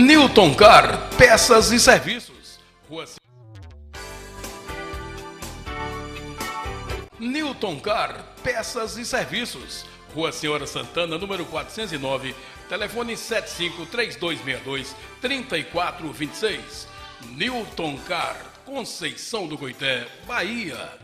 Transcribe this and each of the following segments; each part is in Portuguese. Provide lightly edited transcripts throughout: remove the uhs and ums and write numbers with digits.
Newton Car, peças e serviços. Rua Newton Car, peças e serviços. Rua Senhora Santana, número 409, telefone 75-3262-3426. Newton Car, Conceição do Coité, Bahia.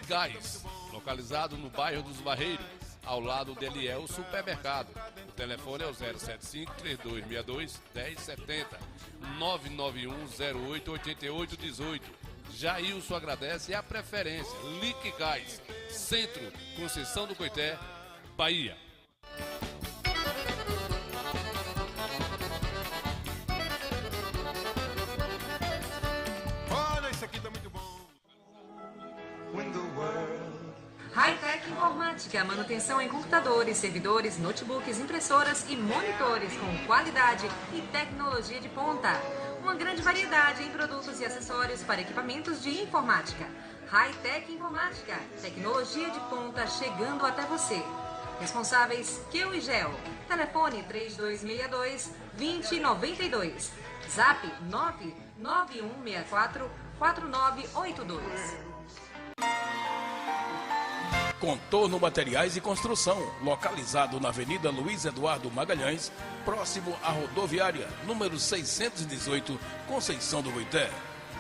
Gás, localizado no bairro dos Barreiros, ao lado do Eliel Supermercado. O telefone é o 075-3262-1070, 991-08-8818. Jailson agradece a preferência. Lique Gás, Centro, Conceição do Coité, Bahia. Olha, isso aqui tá muito bom. Hightech Informática, manutenção em computadores, servidores, notebooks, impressoras e monitores com qualidade e tecnologia de ponta. Uma grande variedade em produtos e acessórios para equipamentos de informática. Hightech Informática, tecnologia de ponta chegando até você. Responsáveis Keu e Gel. Telefone 3262-2092. Zap 99164-4982. Contorno Materiais e Construção, localizado na Avenida Luiz Eduardo Magalhães, próximo à rodoviária, número 618, Conceição do Coité.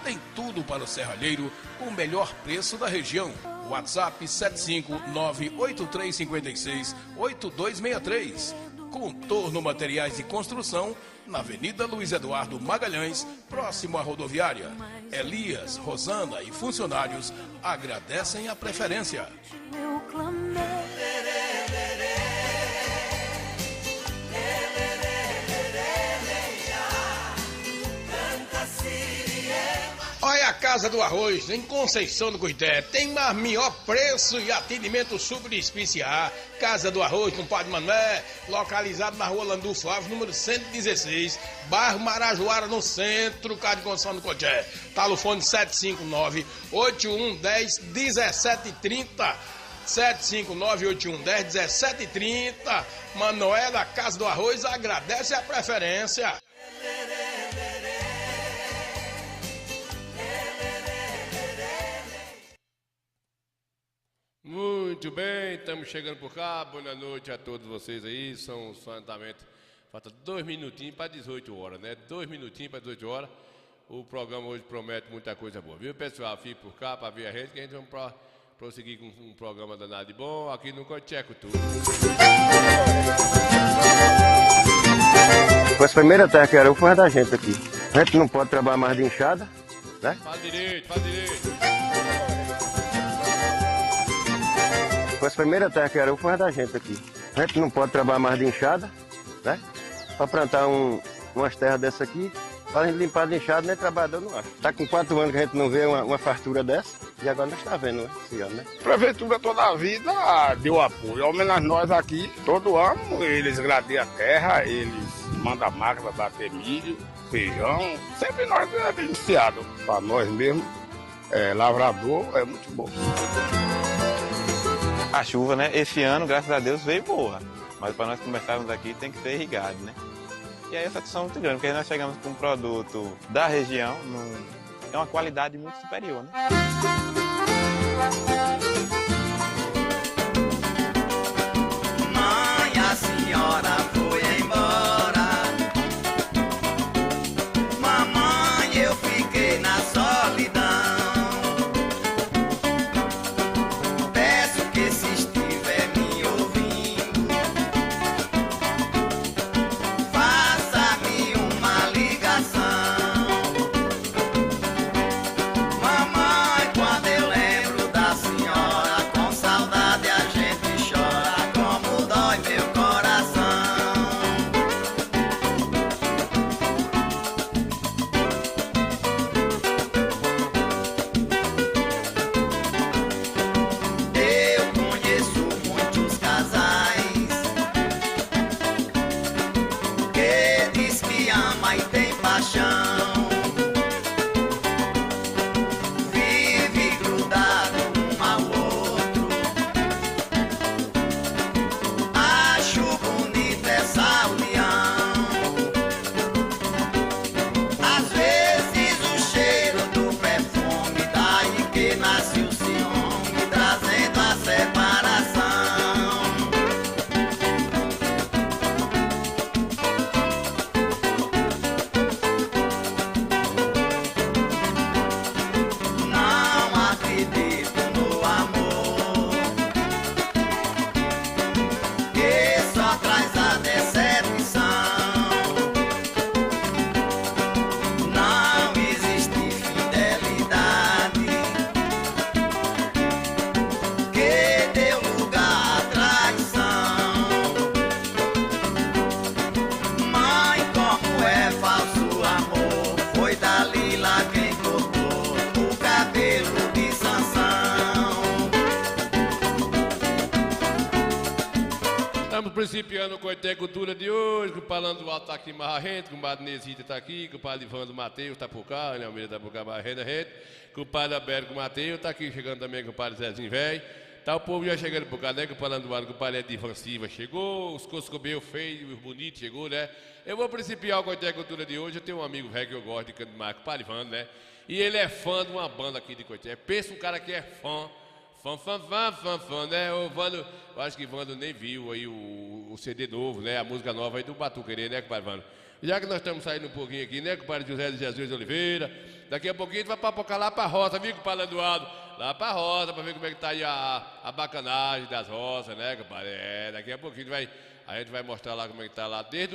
Tem tudo para o serralheiro com o melhor preço da região. WhatsApp 759-8356-8263. Contorno Materiais e Construção, na Avenida Luiz Eduardo Magalhães, próximo à rodoviária. Elias, Rosana e funcionários agradecem a preferência. Olha a Casa do Arroz, em Conceição do Coité. Tem melhor preço e atendimento super especial. Casa do Arroz, com Padre Manuel, localizado na rua Landu Flávio, número 116, bairro Marajoara, no centro, casa de Conceição do Coité. Telefone 759-8110-1730. 759-8110-1730. Manoel da Casa do Arroz agradece a preferência. Muito bem, estamos chegando por cá. Boa noite a todos vocês aí. São exatamente, falta 2 minutinhos para 18 horas, né? 2 minutinhos para 18 horas. O programa hoje promete muita coisa boa, viu, pessoal? Fique por cá para ver a gente, que a gente vai prosseguir com um programa danado de bom aqui no Coteco Tudo. Com essa primeira terra que era foi da gente aqui. A gente não pode trabalhar mais de enxada, né? Faz direito, faz direito. Com essa primeira terra que era foi da gente aqui. A gente não pode trabalhar mais de enxada, né? Para plantar umas terras dessa aqui, para a gente limpar de enxada, nem trabalhador não acha. Está com 4 anos que a gente não vê uma fartura dessa, e agora nós está vendo, né? Esse ano, né? A prefeitura toda a vida deu apoio, ao menos nós aqui, todo ano, eles gradeiam a terra, eles mandam a máquina bater milho, feijão, sempre nós é beneficiado. Para nós mesmo, lavrador, é muito bom. A chuva, né? Esse ano, graças a Deus, veio boa. Mas para nós começarmos aqui, tem que ser irrigado, né? E aí a satisfação é muito grande, porque nós chegamos com um produto da região, é uma qualidade muito superior, né? Mãe, a senhora foi embora. Mamãe, eu fiquei na solidão. Peço que se estiver me ouvindo, faça-me uma ligação. Mamãe, quando eu lembro da senhora, Estamos principiando o Coité Cultura de hoje, com o Palando Alto tá aqui mais a gente, com o Padre Nesita tá aqui, com o Padre Ivandro Mateus tá por cá, né, Almeida tá por cá mais a gente, com o Padre Alberto Mateus tá aqui chegando também com o Padre Zezinho Velho. Tá o povo já chegando por cá, né, com o Palando Alto, com o Padre Edivan Silva chegou, os Coscobeu feios, os bonitos chegou, né. Eu vou principiar o Coité Cultura de hoje, eu tenho um amigo velho que eu gosto de cantar mais, o Padre Ivandro, né, e ele é fã de uma banda aqui de Coité. Pensa um cara que é fã, né? O Vando, eu acho que o Vando nem viu aí o CD novo, né? A música nova aí do Batuquerê, né, compadre Vando? Já que nós estamos saindo um pouquinho aqui, né, compadre José de Jesus de Oliveira, daqui a pouquinho a gente vai papocar lá pra roça, viu, compadre Eduardo? Lá pra roça, pra ver como é que tá aí a bacanagem das roças, né, compadre? Daqui a pouquinho a gente vai mostrar lá como é que tá lá, desde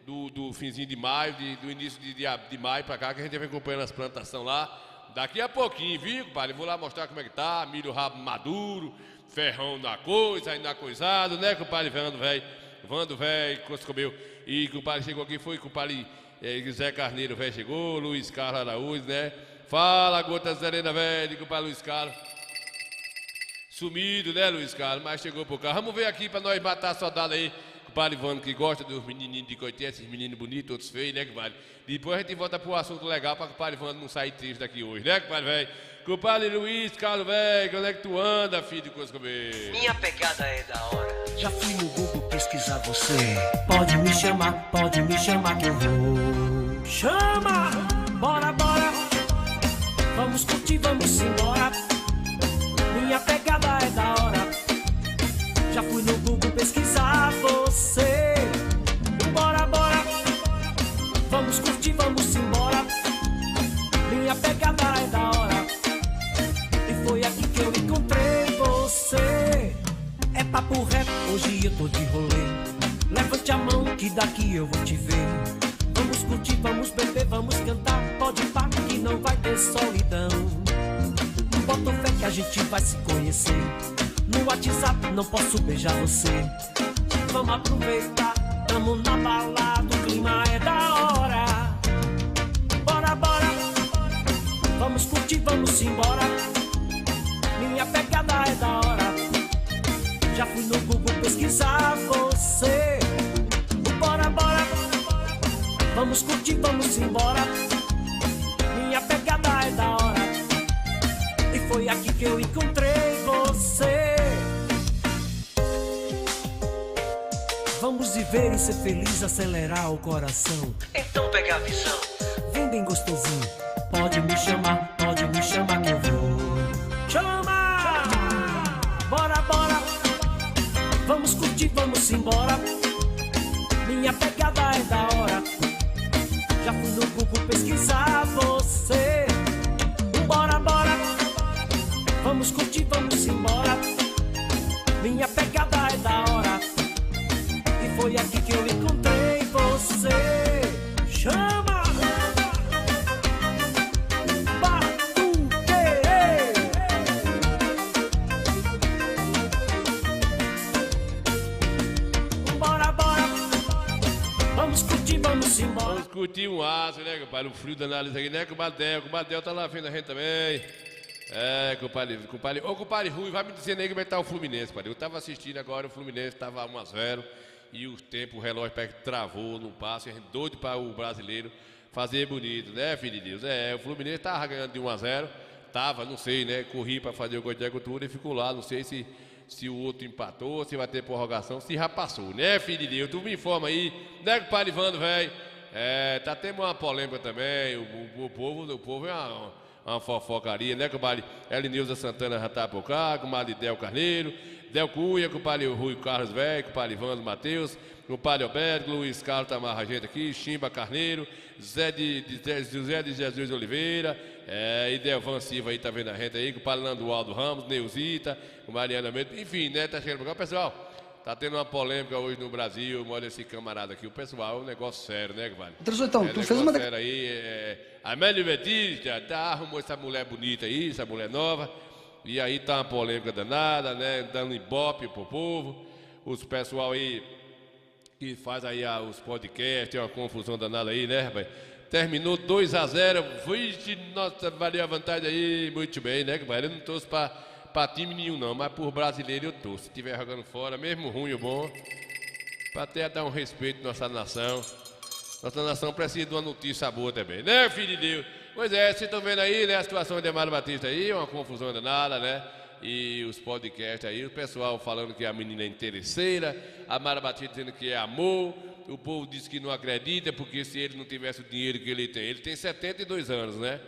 do finzinho de maio, do início de maio pra cá, que a gente vai acompanhando as plantações lá. Daqui a pouquinho, viu, compadre? Vou lá mostrar como é que tá, milho rabo maduro, ferrão na coisa, aí na coisado, né, compadre Vando, velho, Coscobeu. E compadre chegou aqui, foi compadre Zé Carneiro, velho, chegou, Luiz Carlos Araújo, né? Fala, Gota Serena, velho, compadre Luiz Carlos. Sumido, né, Luiz Carlos? Mas chegou por cá. Vamos ver aqui pra nós matar a saudade aí. Compadre Ivandro, que gosta dos menininhos de Coité, esses meninos bonitos, outros feios, né, compadre? Depois a gente volta pro assunto legal pra que o compadre Ivandro não sair triste daqui hoje, né, compadre, velho? Compadre Luiz, Carlos, velho, onde é que tu anda, filho de Coscobê? Minha pegada é da hora. Já fui no Google pesquisar você. Pode me chamar que eu vou. Chama! Bora, bora! Vamos curtir, vamos embora. Minha pegada é da hora. Já fui no Google pesquisar você. Bora, bora! Vamos curtir, vamos embora. Minha pegada é da hora. E foi aqui que eu encontrei você. É papo reto, hoje eu tô de rolê. Levante a mão que daqui eu vou te ver. Vamos curtir, vamos beber, vamos cantar. Pode ir pá que não vai ter solidão. Bota fé que a gente vai se conhecer. No WhatsApp não posso beijar você. Vamos aproveitar, tamo na balada, o clima é da hora. Bora, bora, vamos curtir, vamos embora. Minha pegada é da hora. Já fui no Google pesquisar você. Bora, bora, vamos curtir, vamos embora. Minha pegada é da hora. E foi aqui que eu encontrei você. Vamos viver e ser feliz, acelerar o coração. Então pega a visão. Vem bem gostosinho. Pode me chamar que eu vou. Chama! Bora, bora. Vamos curtir, vamos embora. Minha pegada é da hora. Já fui no Google pesquisar você. Bora, bora. Vamos curtir, vamos embora. Minha pegada é da hora. E foi aqui que eu encontrei você. Chama! Batuquerê! Bora, bora. Vamos curtir, vamos embora. Vamos curtir um aço, né, compadre? O frio danado aqui, né, compadre? O compadre tá lá vendo a gente também. Compadre. Ô, compadre Rui, vai me dizendo aí como é que tá o Fluminense, compadre. Eu tava assistindo agora, o Fluminense tava 1-0 e o relógio travou no passe, a gente doido para o brasileiro fazer bonito, né, filho de Deus? O Fluminense tava ganhando de 1-0, não sei, né, corri para fazer o gol de cultura e ficou lá, não sei se o outro empatou, se vai ter prorrogação, se já passou, né, filho de Deus? Tu me informa aí, né, compadre Ivandro, velho? Tá tendo uma polêmica também, o povo é uma fofocaria, né, compadre? Elineuza Santana já tá por cá, compadre Del Carneiro, Del Cunha, compadre Rui Carlos Velho, compadre Ivandro Mateus, compadre Alberto, Luiz Carlos tá mais a gente aqui, Chimba Carneiro, José de Jesus de Oliveira, e Delvan Silva aí tá vendo a gente aí, compadre Landualdo Ramos, Neuzita, Mariana Mendes, enfim, né, tá chegando por cá, pessoal. Tá tendo uma polêmica hoje no Brasil, olha esse camarada aqui, o pessoal, é um negócio sério, né, compadre? Então, tu fez uma... sério aí, a Amélia Betista, arrumou essa mulher bonita aí, essa mulher nova, e aí tá uma polêmica danada, né, dando ibope pro povo, os pessoal aí que faz aí os podcasts, tem uma confusão danada aí, né, rapaz? Terminou 2-0, vixe, nossa, valeu a vantagem aí, muito bem, né, compadre? Eu não torço pra time nenhum não, mas por brasileiro eu torço. Se estiver jogando fora, mesmo ruim ou bom, para até dar um respeito à nossa nação. Nossa nação precisa de uma notícia boa também, né, filho de Deus? Pois é, vocês estão vendo aí, né, a situação de Mara Batista aí, uma confusão danada, né? E os podcasts aí, o pessoal falando que a menina é interesseira, a Mara Batista dizendo que é amor, o povo diz que não acredita, porque se ele não tivesse o dinheiro que ele tem 72 anos, né?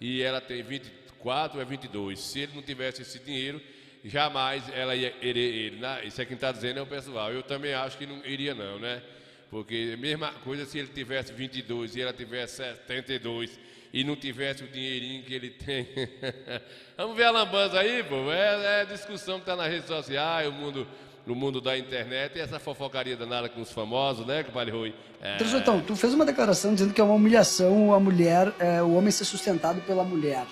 E ela tem 24 ou 22, se ele não tivesse esse dinheiro, jamais ela ia ele, né? Isso é quem está dizendo é o pessoal, eu também acho que não iria não, né? Porque mesma coisa se ele tivesse 22 e ela tivesse 72 e não tivesse o dinheirinho que ele tem. Vamos ver a lambança aí, pô. É a discussão que está nas redes sociais, no mundo da internet, e essa fofocaria danada com os famosos, né, compadre Rui? Então, tu fez uma declaração dizendo que é uma humilhação a mulher, o homem ser sustentado pela mulher.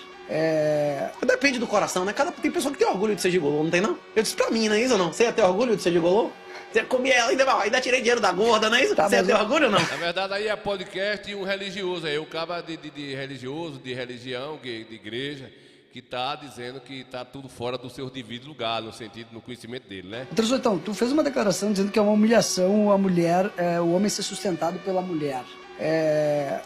Depende do coração, né? Tem pessoa que tem orgulho de ser gigolô, não tem não? Eu disse pra mim, não é isso ou não? Você ia ter orgulho de ser gigolô? Você comia ela, ainda tirei dinheiro da gorda, não é isso? Você ia ter orgulho ou não? Na verdade, aí é podcast e um religioso, aí o cara de religioso, de religião, de igreja, que está dizendo que está tudo fora do seu devido lugar, no sentido, no conhecimento dele, né? Então, tu fez uma declaração dizendo que é uma humilhação a mulher, o homem ser sustentado pela mulher.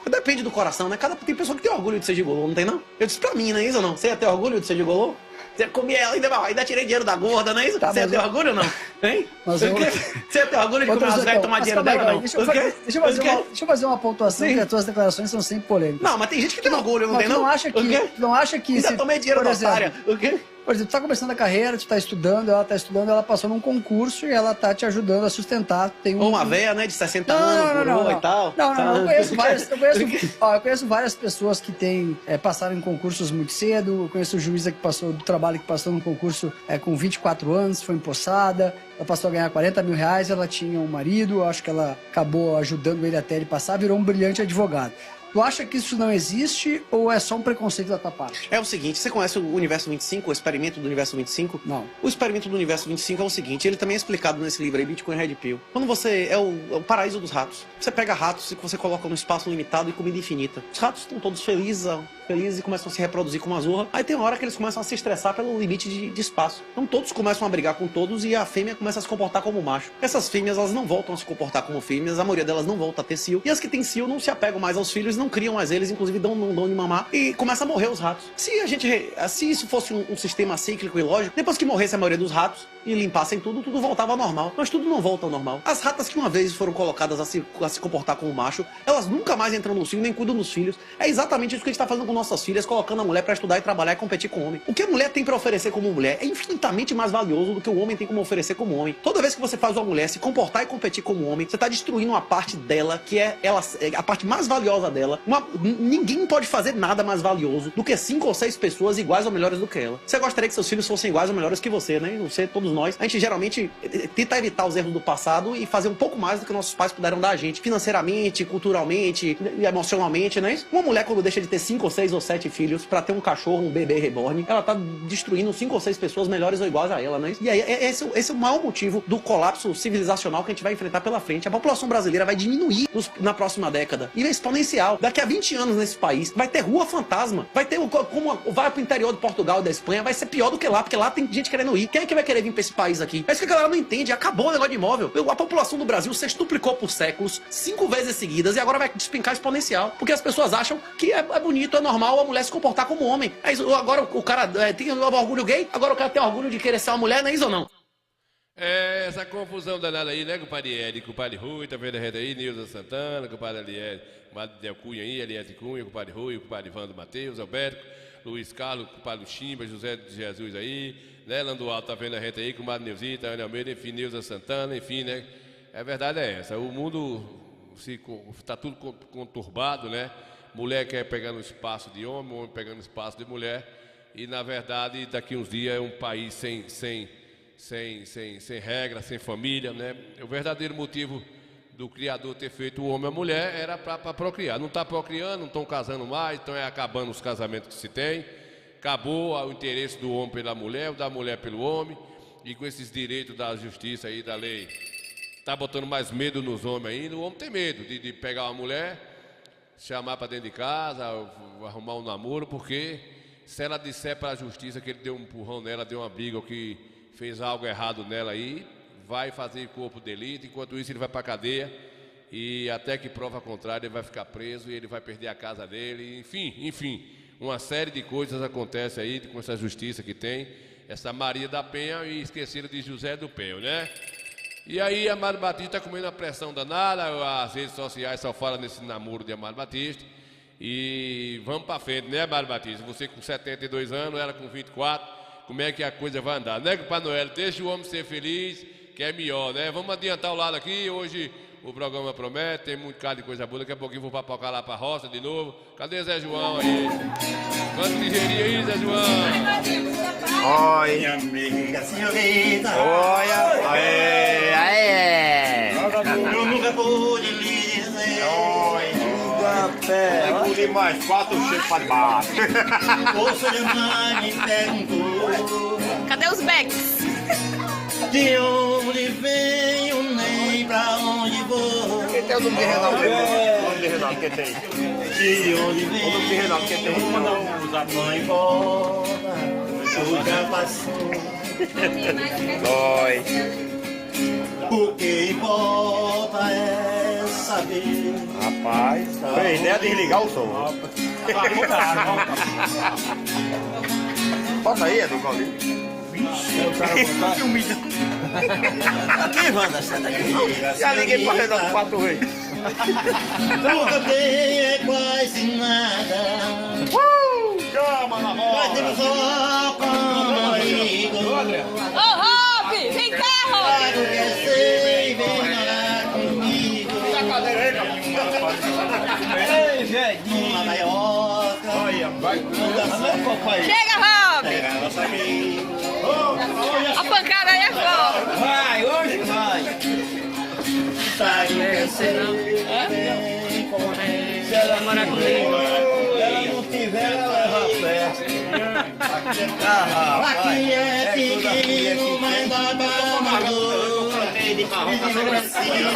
Depende do coração, né? Tem pessoa que tem orgulho de ser gigolô, não tem não? Eu disse pra mim, não é isso ou não? Você ia ter orgulho de ser gigolô? Você comia ela, ainda tirei dinheiro da gorda, não é isso? Você ia ter orgulho ou não? Hein? Você ia ter orgulho de comer as velhas e tomar dinheiro dela, não? Deixa eu fazer uma pontuação, que as tuas declarações são sempre polêmicas. Não, mas tem gente que tem orgulho, não tem não? Tu não acha que... Ainda tomei dinheiro da otária, o quê? Por exemplo, tu tá começando a carreira, tu tá estudando, ela passou num concurso e ela tá te ajudando a sustentar. Ou uma véia, né, de 60 anos, e tal. Não, eu conheço várias pessoas que passaram em concursos muito cedo, eu conheço juíza que passou do trabalho, que passou num concurso com 24 anos, foi empossada, ela passou a ganhar 40 mil reais, ela tinha um marido, acho que ela acabou ajudando ele até ele passar, virou um brilhante advogado. Tu acha que isso não existe ou é só um preconceito da tua parte? É o seguinte, você conhece o Universo 25, o experimento do Universo 25? Não. O experimento do Universo 25 é o seguinte, ele também é explicado nesse livro aí, Bitcoin Red Pill. Quando você é o paraíso dos ratos. Você pega ratos e você coloca num espaço limitado e comida infinita. Os ratos estão todos felizes e começam a se reproduzir com uma zorra. Aí tem uma hora que eles começam a se estressar pelo limite de espaço. Então todos começam a brigar com todos e a fêmea começa a se comportar como macho. Essas fêmeas, elas não voltam a se comportar como fêmeas, a maioria delas não volta a ter cio. E as que têm cio não se apegam mais aos filhos, não criam mais eles, inclusive não dão de mamar. E começa a morrer os ratos. Se isso fosse um sistema cíclico e lógico, depois que morresse a maioria dos ratos e limpassem tudo voltava ao normal. Mas tudo não volta ao normal. As ratas que uma vez foram colocadas a se comportar como macho, elas nunca mais entram no cio, nem cuidam dos filhos. É exatamente isso que a gente tá fazendo com nossas filhas, colocando a mulher pra estudar e trabalhar e competir com o homem. O que a mulher tem pra oferecer como mulher é infinitamente mais valioso do que o homem tem como oferecer como homem. Toda vez que você faz uma mulher se comportar e competir como homem, você tá destruindo uma parte dela, que é a parte mais valiosa dela. Ninguém pode fazer nada mais valioso do que 5 ou 6 pessoas iguais ou melhores do que ela. Você gostaria que seus filhos fossem iguais ou melhores que você, né? Você, todos nós. A gente geralmente tenta evitar os erros do passado e fazer um pouco mais do que nossos pais puderam dar a gente. Financeiramente, culturalmente, emocionalmente, não é isso? Uma mulher, quando deixa de ter 5 ou 6 ou 7 filhos pra ter um cachorro, um bebê reborn, ela tá destruindo 5 ou 6 pessoas melhores ou iguais a ela, não é isso? E aí, esse é o maior motivo do colapso civilizacional que a gente vai enfrentar pela frente. A população brasileira vai diminuir na próxima década. E é exponencial. Daqui a 20 anos nesse país, vai ter rua fantasma. Vai ter, como vai pro interior de Portugal e da Espanha, vai ser pior do que lá, porque lá tem gente querendo ir. Quem é que vai querer vir pra esse país aqui? É isso que a galera não entende. Acabou o negócio de imóvel. A população do Brasil sextuplicou por séculos, 5 vezes seguidas, e agora vai despencar exponencial. Porque as pessoas acham que é bonito, é normal a mulher se comportar como homem. É isso, agora o cara tem orgulho gay, agora o cara tem orgulho de querer ser uma mulher, não é isso ou não? É essa confusão danada aí, né, compadre Érico, compadre Rui, tá vendo a rede aí, Nilza Santana, compadre Eliette, compadre Del Cunha aí, Eliette Cunha, compadre Rui, compadre Vando Matheus, Alberto, Luiz Carlos, compadre Chimba, José de Jesus aí, né, Lando Alto, tá vendo a gente aí, compadre Neuzita, Ana Almeida, enfim, Nilza Santana, enfim, né, a verdade é essa, o mundo tá tudo conturbado, né, mulher quer pegar no espaço de homem pegando no espaço de mulher, e na verdade daqui uns dias é um país sem regra, sem família, né? O verdadeiro motivo do Criador ter feito o homem e a mulher era para procriar. Não está procriando, não estão casando mais, então é acabando os casamentos que se tem. Acabou o interesse do homem pela mulher, o da mulher pelo homem, e com esses direitos da justiça aí, da lei, está botando mais medo nos homens ainda. O homem tem medo de pegar uma mulher, chamar para dentro de casa, arrumar um namoro, porque se ela disser para a justiça que ele deu um empurrão nela, deu uma briga ou que fez algo errado nela aí, vai fazer corpo de delito, enquanto isso ele vai para a cadeia e até que prova contrária ele vai ficar preso e ele vai perder a casa dele, enfim, uma série de coisas acontece aí com essa justiça que tem, essa Maria da Penha e esqueceram de José do Penho, né? E aí Amado Batista está comendo a pressão danada, as redes sociais só falam nesse namoro de Amado Batista. E vamos para frente, né, Amado Batista? Você com 72 anos, ela com 24, como é que a coisa vai andar? Né, Pai Noel? Deixa o homem ser feliz, que é melhor, né? Vamos adiantar o lado aqui, hoje o programa promete, tem muito cara de coisa boa, daqui a pouquinho vou papocar lá para a roça de novo. Cadê Zé João aí? Quanto ligeirinho aí, Zé João? Oi, minha amiga senhorita. Olha, aê. Eu nunca pude lhe dizer. Vai engolir mais 4 cheiros para baixo. Você jamais me perguntou. Cadê os becks? De onde venho, nem pra onde vou. Quem tem o nome de Reinaldo? O nome de Reinaldo, quem tem? De onde venho, o nome de Reinaldo, quem tem? Usa mãe embora, já passou. Dói. O que importa é saber. Rapaz, foi a ideia de desligar o som. Bota aí, Edu Paulinho. Que humilha. Aqui, Wanda, sai daqui. Já liguei pra Renato 4 vezes. Nunca tem é quase nada. Chama na roda. Mas temos só como amigo. Ô, Rob, vem cá, Rob. Quer ser, vem morar comigo. Dá a cadeira aí, Ei, velhinho. Uma gaioca. Olha, vai. Chega, Rob. Pega nossa amiga. A pancada aí é foda. Vai, hoje vai. Sai quer ser, vem com ele. Se ela morar comigo. Ela não tiver, ela leva a fé. Aqui é pequeno, mas dá pra amador. Vai, minha filha.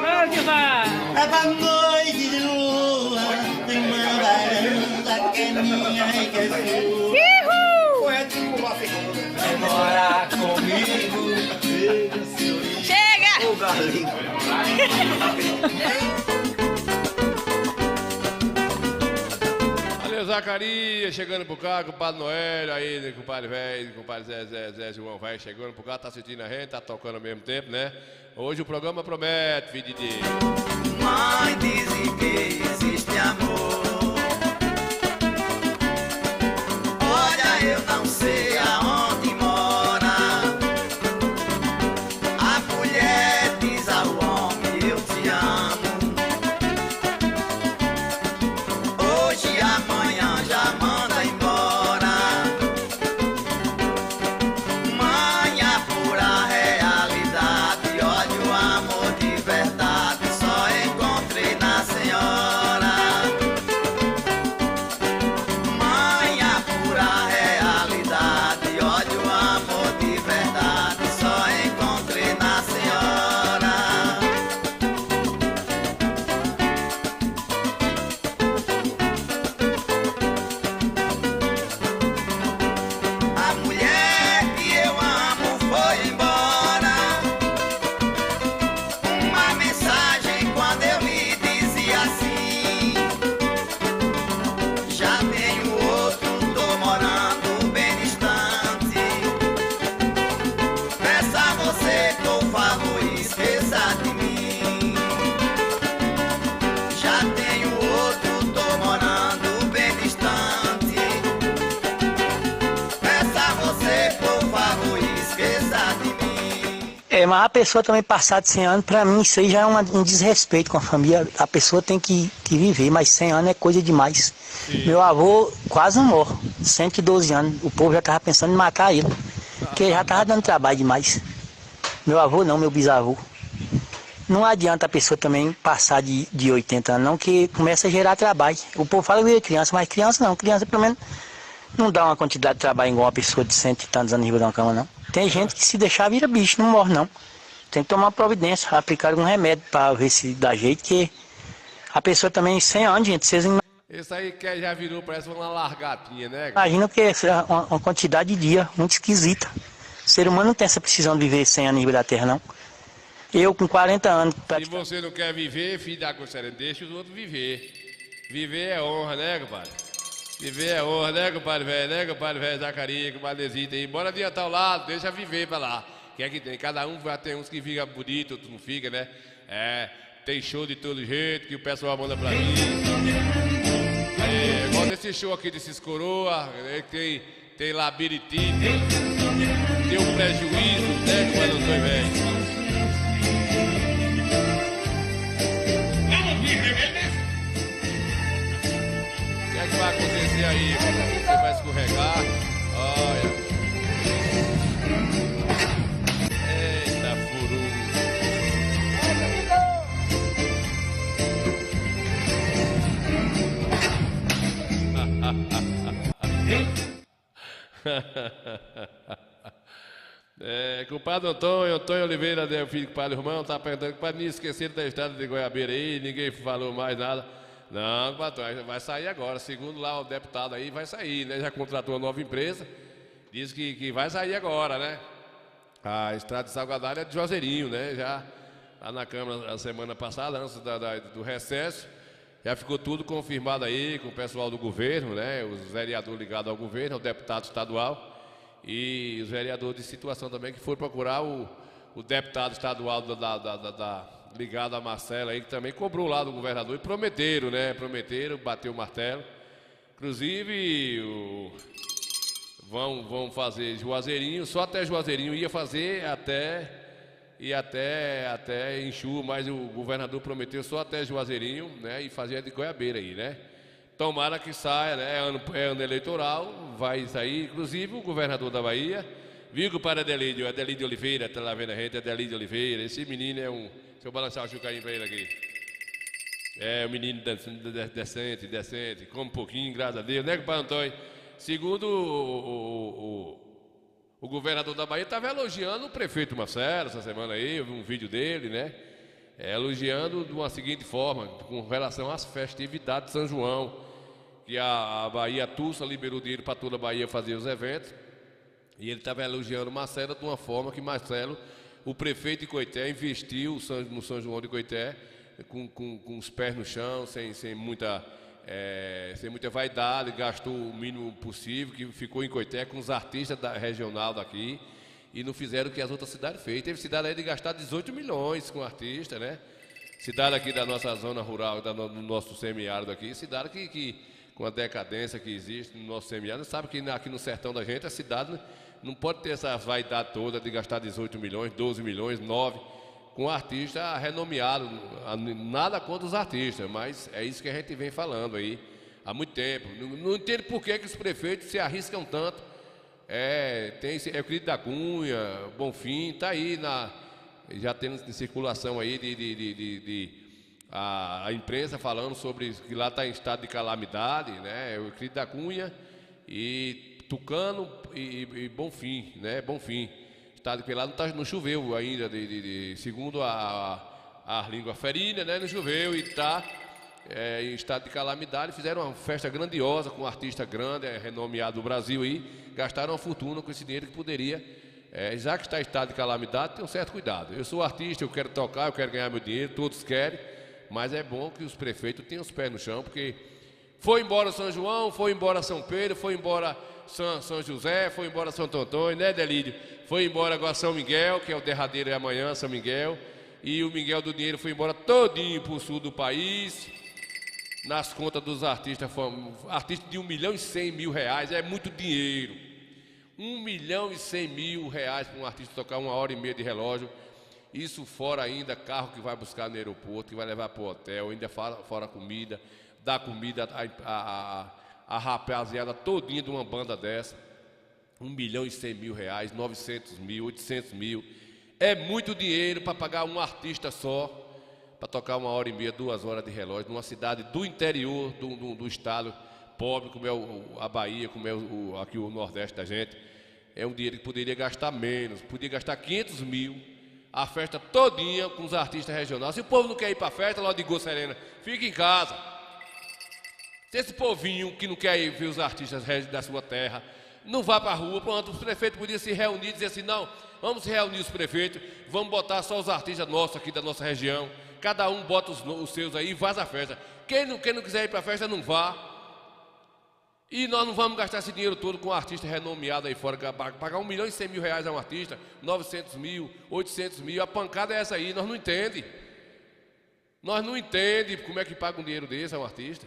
Vai que vai. É pra noite de lua, tem uma varanda que é minha e que é sua. Vem morar comigo. Chega. O galinho. Valeu, Zacarias, chegando pro cá, compadre Noel, aí, compadre velho, compadre Zé João vai chegando pro cá, tá assistindo a gente, tá tocando ao mesmo tempo, né? Hoje o programa promete, filho de Deus. Mãe, dizem que existe amor. Olha, eu não sei aonde mora. A mulher diz ao homem, eu te amo. Hoje, amanhã já manda embora. Mãe, apura a realidade. Olha o amor de verdade, só encontrei na senhora. Mãe, apura a realidade. Olha o amor de verdade, só encontrei na senhora. A mulher que eu amo foi embora. Uma mensagem quando eu lhe dizia assim: já tenho outro, tô morando bem distante. Peça a você, por favor, esqueça de mim. Já tenho outro, tô morando bem distante. Peça a você, por favor, esqueça de mim. Mas a pessoa também passar de 100 anos, pra mim isso aí já é um desrespeito com a família. A pessoa tem que viver, mas 100 anos é coisa demais. Meu avô quase não morre, 112 anos. O povo já tava pensando em matar ele, porque ele já tava dando trabalho demais. Meu avô não, meu bisavô. Não adianta a pessoa também passar de 80 anos não, que começa a gerar trabalho. O povo fala que é criança, mas criança não. Criança pelo menos não dá uma quantidade de trabalho igual uma pessoa de 100 e tantos anos em riba de uma cama, não. Tem gente que se deixar vira bicho, não morre não. Tem que tomar providência, aplicar algum remédio para ver se dá jeito, que a pessoa também 100 anos, gente, vocês... Esse aí que já virou, parece uma largatinha, né? Imagina que é uma quantidade de dia muito esquisita. O ser humano não tem essa precisão de viver 100 anos da Terra, não. Eu, com 40 anos... Se você não quer viver, filho da Costeira, deixa os outros viver. Viver é honra, né, compadre? Viver é honra, né, compadre velho? Né, compadre velho Zacarias, compadre Zita aí. Bora adiantar ao lado, deixa viver pra lá. Que é que tem? Cada um vai ter uns que fica bonito, outros não fica, né? Tem show de todo jeito, que o pessoal manda pra mim. Igual desse show aqui desses coroa, tem labirintite, tem um prejuízo, né, quando eu tô velho. O que é que vai acontecer aí? Você vai escorregar? Olha. Eita, furu. Compadre Antônio Oliveira, filho do padre Romão, tá perguntando que para não esquecer da estrada de Goiabeira aí, ninguém falou mais nada. Não, compadre, vai sair agora, segundo lá o deputado aí, vai sair, né? Já contratou uma nova empresa, diz que vai sair agora, né? A estrada de Salgadalho é de Juazeirinho, né? Já lá na Câmara a semana passada, antes do recesso, já ficou tudo confirmado aí com o pessoal do governo, né? Os vereadores ligados ao governo, o deputado estadual e os vereadores de situação também que foram procurar o deputado estadual ligado a Marcelo aí, que também cobrou lá do governador e prometeram, né? Prometeram, bateu o martelo. Inclusive, vão fazer Juazeirinho, só até Juazeirinho ia fazer até Enxu, mas o governador prometeu só até Juazeirinho, né? E fazer de Goiabeira aí, né? Tomara que saia, né? É ano eleitoral, vai sair. Inclusive o governador da Bahia, viu que para Adelídio Oliveira, tá lá vendo a gente, Adelídio Oliveira, esse menino é um... Deixa eu balançar o chucainho para ele aqui. É um menino decente, come um pouquinho, graças a Deus, né, compadre Antônio? Segundo o governador da Bahia, estava elogiando o prefeito Marcelo essa semana aí, eu vi um vídeo dele, né? Elogiando de uma seguinte forma, com relação às festividades de São João, que a Bahia Tussa liberou dinheiro para toda a Bahia fazer os eventos, e ele estava elogiando Marcelo de uma forma que Marcelo, o prefeito de Coité, investiu no São João de Coité com os pés no chão, sem muita vaidade, gastou o mínimo possível, que ficou em Coité com os artistas regional daqui, e não fizeram o que as outras cidades fez. Teve cidade aí de gastar 18 milhões com artista, né? Cidade aqui da nossa zona rural, do nosso semiárido aqui, cidade que com a decadência que existe no nosso semiárido, sabe que aqui no sertão da gente, a cidade não pode ter essa vaidade toda de gastar 18 milhões, 12 milhões, 9, com artista renomeado. Nada contra os artistas, mas é isso que a gente vem falando aí há muito tempo. Não entendo por que os prefeitos se arriscam tanto. Tem Euclides da Cunha, Bonfim, está aí, já tendo circulação aí a imprensa falando sobre que lá está em estado de calamidade, né? Euclides da Cunha e Tucano e Bonfim, né? Bonfim. Estado que lá não choveu ainda, segundo a língua ferina, né? Não choveu e está em estado de calamidade. Fizeram uma festa grandiosa com um artista grande, renomeado do Brasil aí. Gastaram uma fortuna com esse dinheiro que poderia, já que está em estado de calamidade, tem um certo cuidado. Eu sou artista, eu quero tocar, eu quero ganhar meu dinheiro, todos querem, mas é bom que os prefeitos tenham os pés no chão, porque foi embora São João, foi embora São Pedro, foi embora São José, foi embora Santo Antônio, né, Delídio? Foi embora agora São Miguel, que é o derradeiro amanhã, São Miguel, e o Miguel do Dinheiro foi embora todinho para o sul do país, nas contas dos artistas, artistas de 1.100.000 reais, é muito dinheiro. 1.100.000 reais para um artista tocar 1h30 de relógio, isso fora ainda carro que vai buscar no aeroporto, que vai levar para o hotel, ainda fora comida, dá comida a rapaziada todinha de uma banda dessa. 1.100.000 reais, 900 mil, 800 mil, é muito dinheiro para pagar um artista só, para tocar 1h30, 2 horas de relógio, numa cidade do interior do estado, pobre, como é a Bahia, como é aqui o Nordeste da gente. É um dinheiro que poderia gastar menos, podia gastar 500 mil, a festa todinha com os artistas regionais. Se o povo não quer ir para a festa, lá de Serena, fica em casa. Se esse povinho que não quer ir ver os artistas da sua terra, não vá para a rua, pronto, os prefeitos podiam se reunir e dizer assim, não, vamos reunir os prefeitos, vamos botar só os artistas nossos aqui da nossa região, cada um bota os seus aí e faz a festa. Quem não quiser ir para a festa, não vá. E nós não vamos gastar esse dinheiro todo com um artista renomeado aí fora, pagar 1.100.000 reais a um artista, 900 mil, 800 mil, a pancada é essa aí, nós não entendemos. Nós não entendemos como é que paga um dinheiro desse a um artista.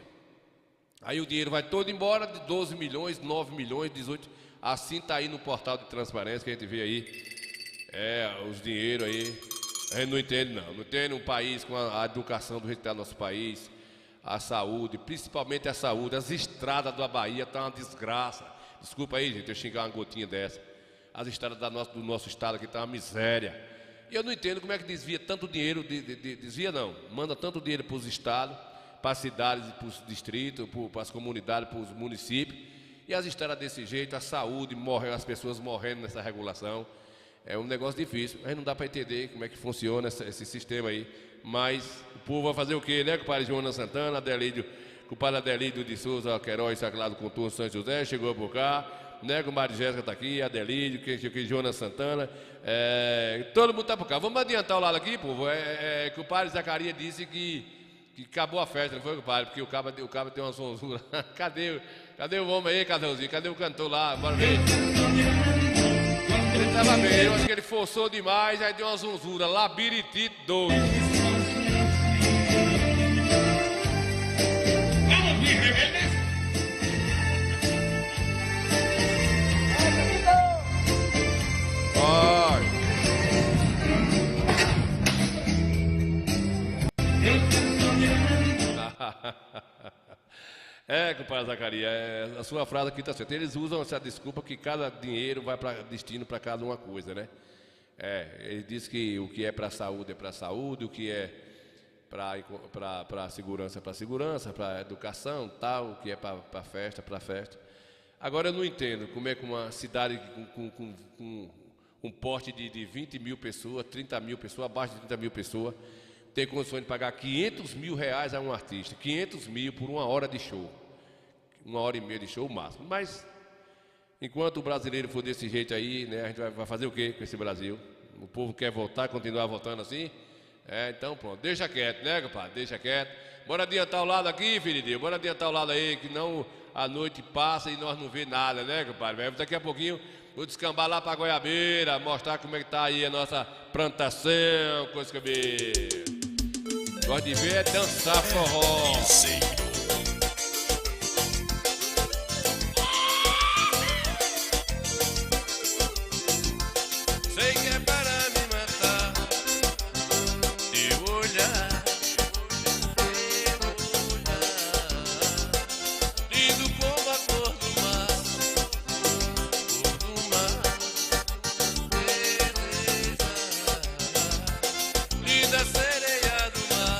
Aí o dinheiro vai todo embora, de 12 milhões, 9 milhões, 18, assim está aí no portal de transparência que a gente vê aí, os dinheiros aí, a gente não entende não entende um país com a educação do jeito que está nosso país, a saúde, principalmente a saúde, as estradas da Bahia estão uma desgraça, desculpa aí gente, eu xingar uma gotinha dessa, as estradas do nosso estado aqui estão uma miséria, e eu não entendo como é que desvia tanto dinheiro, desvia não, manda tanto dinheiro para os estados, para as cidades, para os distritos, para as comunidades, para os municípios, e as estradas desse jeito, a saúde, as pessoas morrendo nessa regulação, é um negócio difícil, mas não dá para entender como é que funciona esse sistema aí, mas o povo vai fazer o quê, né, compadre Jonas Santana, compadre Adelídio de Souza, Queiroz, Saclado Contorno, São José, chegou por cá, né, compadre Jéssica está aqui, Adelídio, que Jonas Santana, todo mundo está por cá, vamos adiantar o lado aqui, povo, compadre Zacarias disse que acabou a festa, não foi, compadre? Porque o cabo tem uma sonzura. Cadê o homem aí, Cadãozinho? Cadê o cantor lá? Bora ver. Ele estava bem, eu acho que ele forçou demais, aí deu uma zonzura. Labirintite 2. Compadre Zacarias, a sua frase aqui está certa. Eles usam essa desculpa que cada dinheiro vai para destino para cada uma coisa, né? Ele diz que o que é para a saúde é para a saúde, o que é para a segurança é para a segurança, para a educação, tal, o que é para a festa, para a festa. Agora eu não entendo como é que uma cidade com um porte de 20 mil pessoas, 30 mil pessoas, abaixo de 30 mil pessoas, tem condições de pagar 500 mil reais a um artista, 500 mil por uma hora de show, 1h30 de show máximo. Mas enquanto o brasileiro for desse jeito aí, né, a gente vai fazer o quê com esse Brasil? O povo quer votar, continuar votando assim? Então pronto, deixa quieto, né, compadre? Deixa quieto. Bora adiantar o lado aqui, filho de Deus, bora adiantar o lado aí, que não a noite passa e nós não vê nada, né, compadre? Daqui a pouquinho vou descambar lá pra Goiabeira, mostrar como é que tá aí a nossa plantação, coisa que eu vi. Gosto de ver é dançar forró. Sei que é para me matar, teu olhar, lindo como a cor do mar, linda sereia do mar.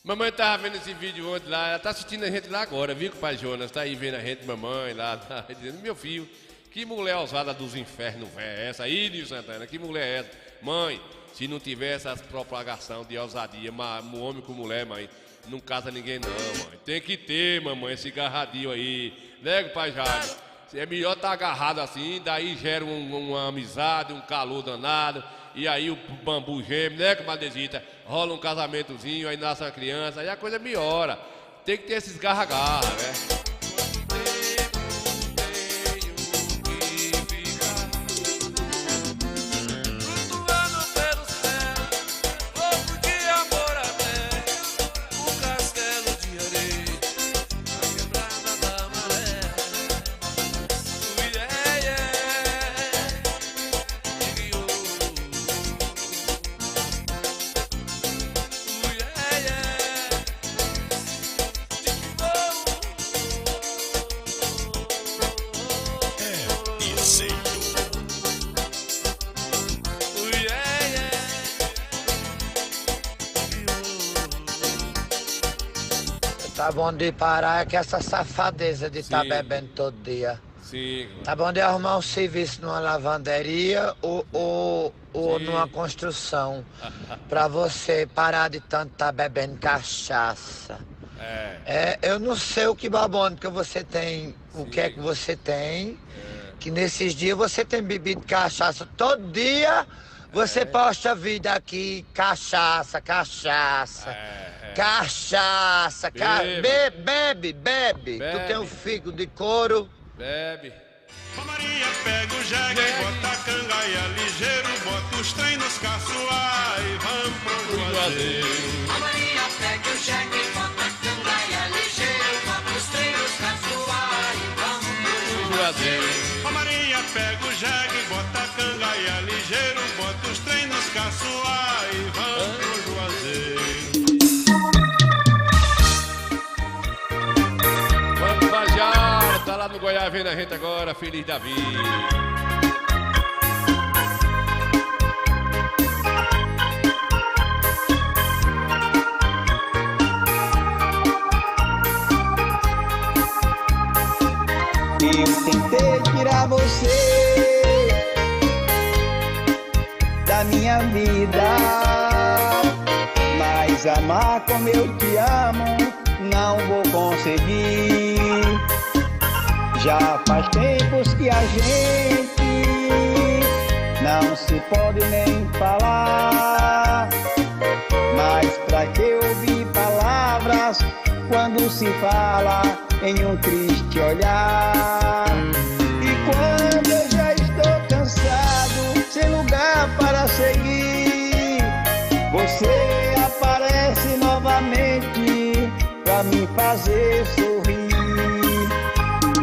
Mamãe tava vendo esse vídeo ontem lá, ela tá assistindo a gente lá agora, viu que o pai Jonas tá aí vendo a gente, mamãe lá, tá dizendo, meu filho, que mulher ousada dos infernos, velho, essa aí, Nil Santana, que mulher é essa? Mãe, se não tivesse essa propagação de ousadia, um homem com mulher, mãe, não casa ninguém não, mãe. Tem que ter, mamãe, esse agarradinho aí. Né, pai Jaime? É melhor estar agarrado assim, daí gera uma amizade, um calor danado. E aí o bambu geme, né, comadrezita? Rola um casamentozinho, aí nasce uma criança, aí a coisa melhora. Tem que ter esses garra-garra, né? Tá bom de parar com essa safadeza de estar bebendo todo dia. Sim. Tá bom de arrumar um serviço numa lavanderia ou numa construção. Pra você parar de tanto estar bebendo cachaça. Eu não sei o que babando que você tem, o que é que você tem. Que nesses dias você tem bebido cachaça todo dia. Você posta vida aqui, cachaça. Bebe. Tu tem um figo de couro. Bebe. A Maria pega o jegue, bota a cangaia ligeiro, bota os trem nos caçoar e vamos pro Juazeiro. A Maria pega o jegue, bota a cangaia ligeiro, bota os trem nos caçoar e vamos pro Juazeiro. A Maria pega o jegue, bota a cangaia ligeiro, bota os trem nos caçoar e vamos pro Juazeiro. Vamos Bajara, tá lá no Goiás vendo a gente agora, Feliz Davi. Eu tentei tirar você da minha vida, mas amar como eu te amo não vou conseguir. Já faz tempos que a gente não se pode nem falar, mas pra que ouvir palavras quando se fala em um triste olhar? E quando eu já estou cansado, sem lugar para seguir, você aparece novamente pra me fazer sorrir.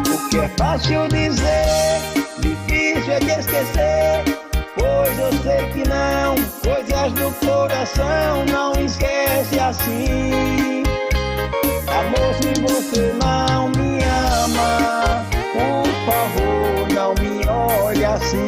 O que é fácil dizer, difícil é de esquecer, pois eu sei que não, coisas do coração não esquece assim. Amor, se você não me ama, por favor, não me olhe assim.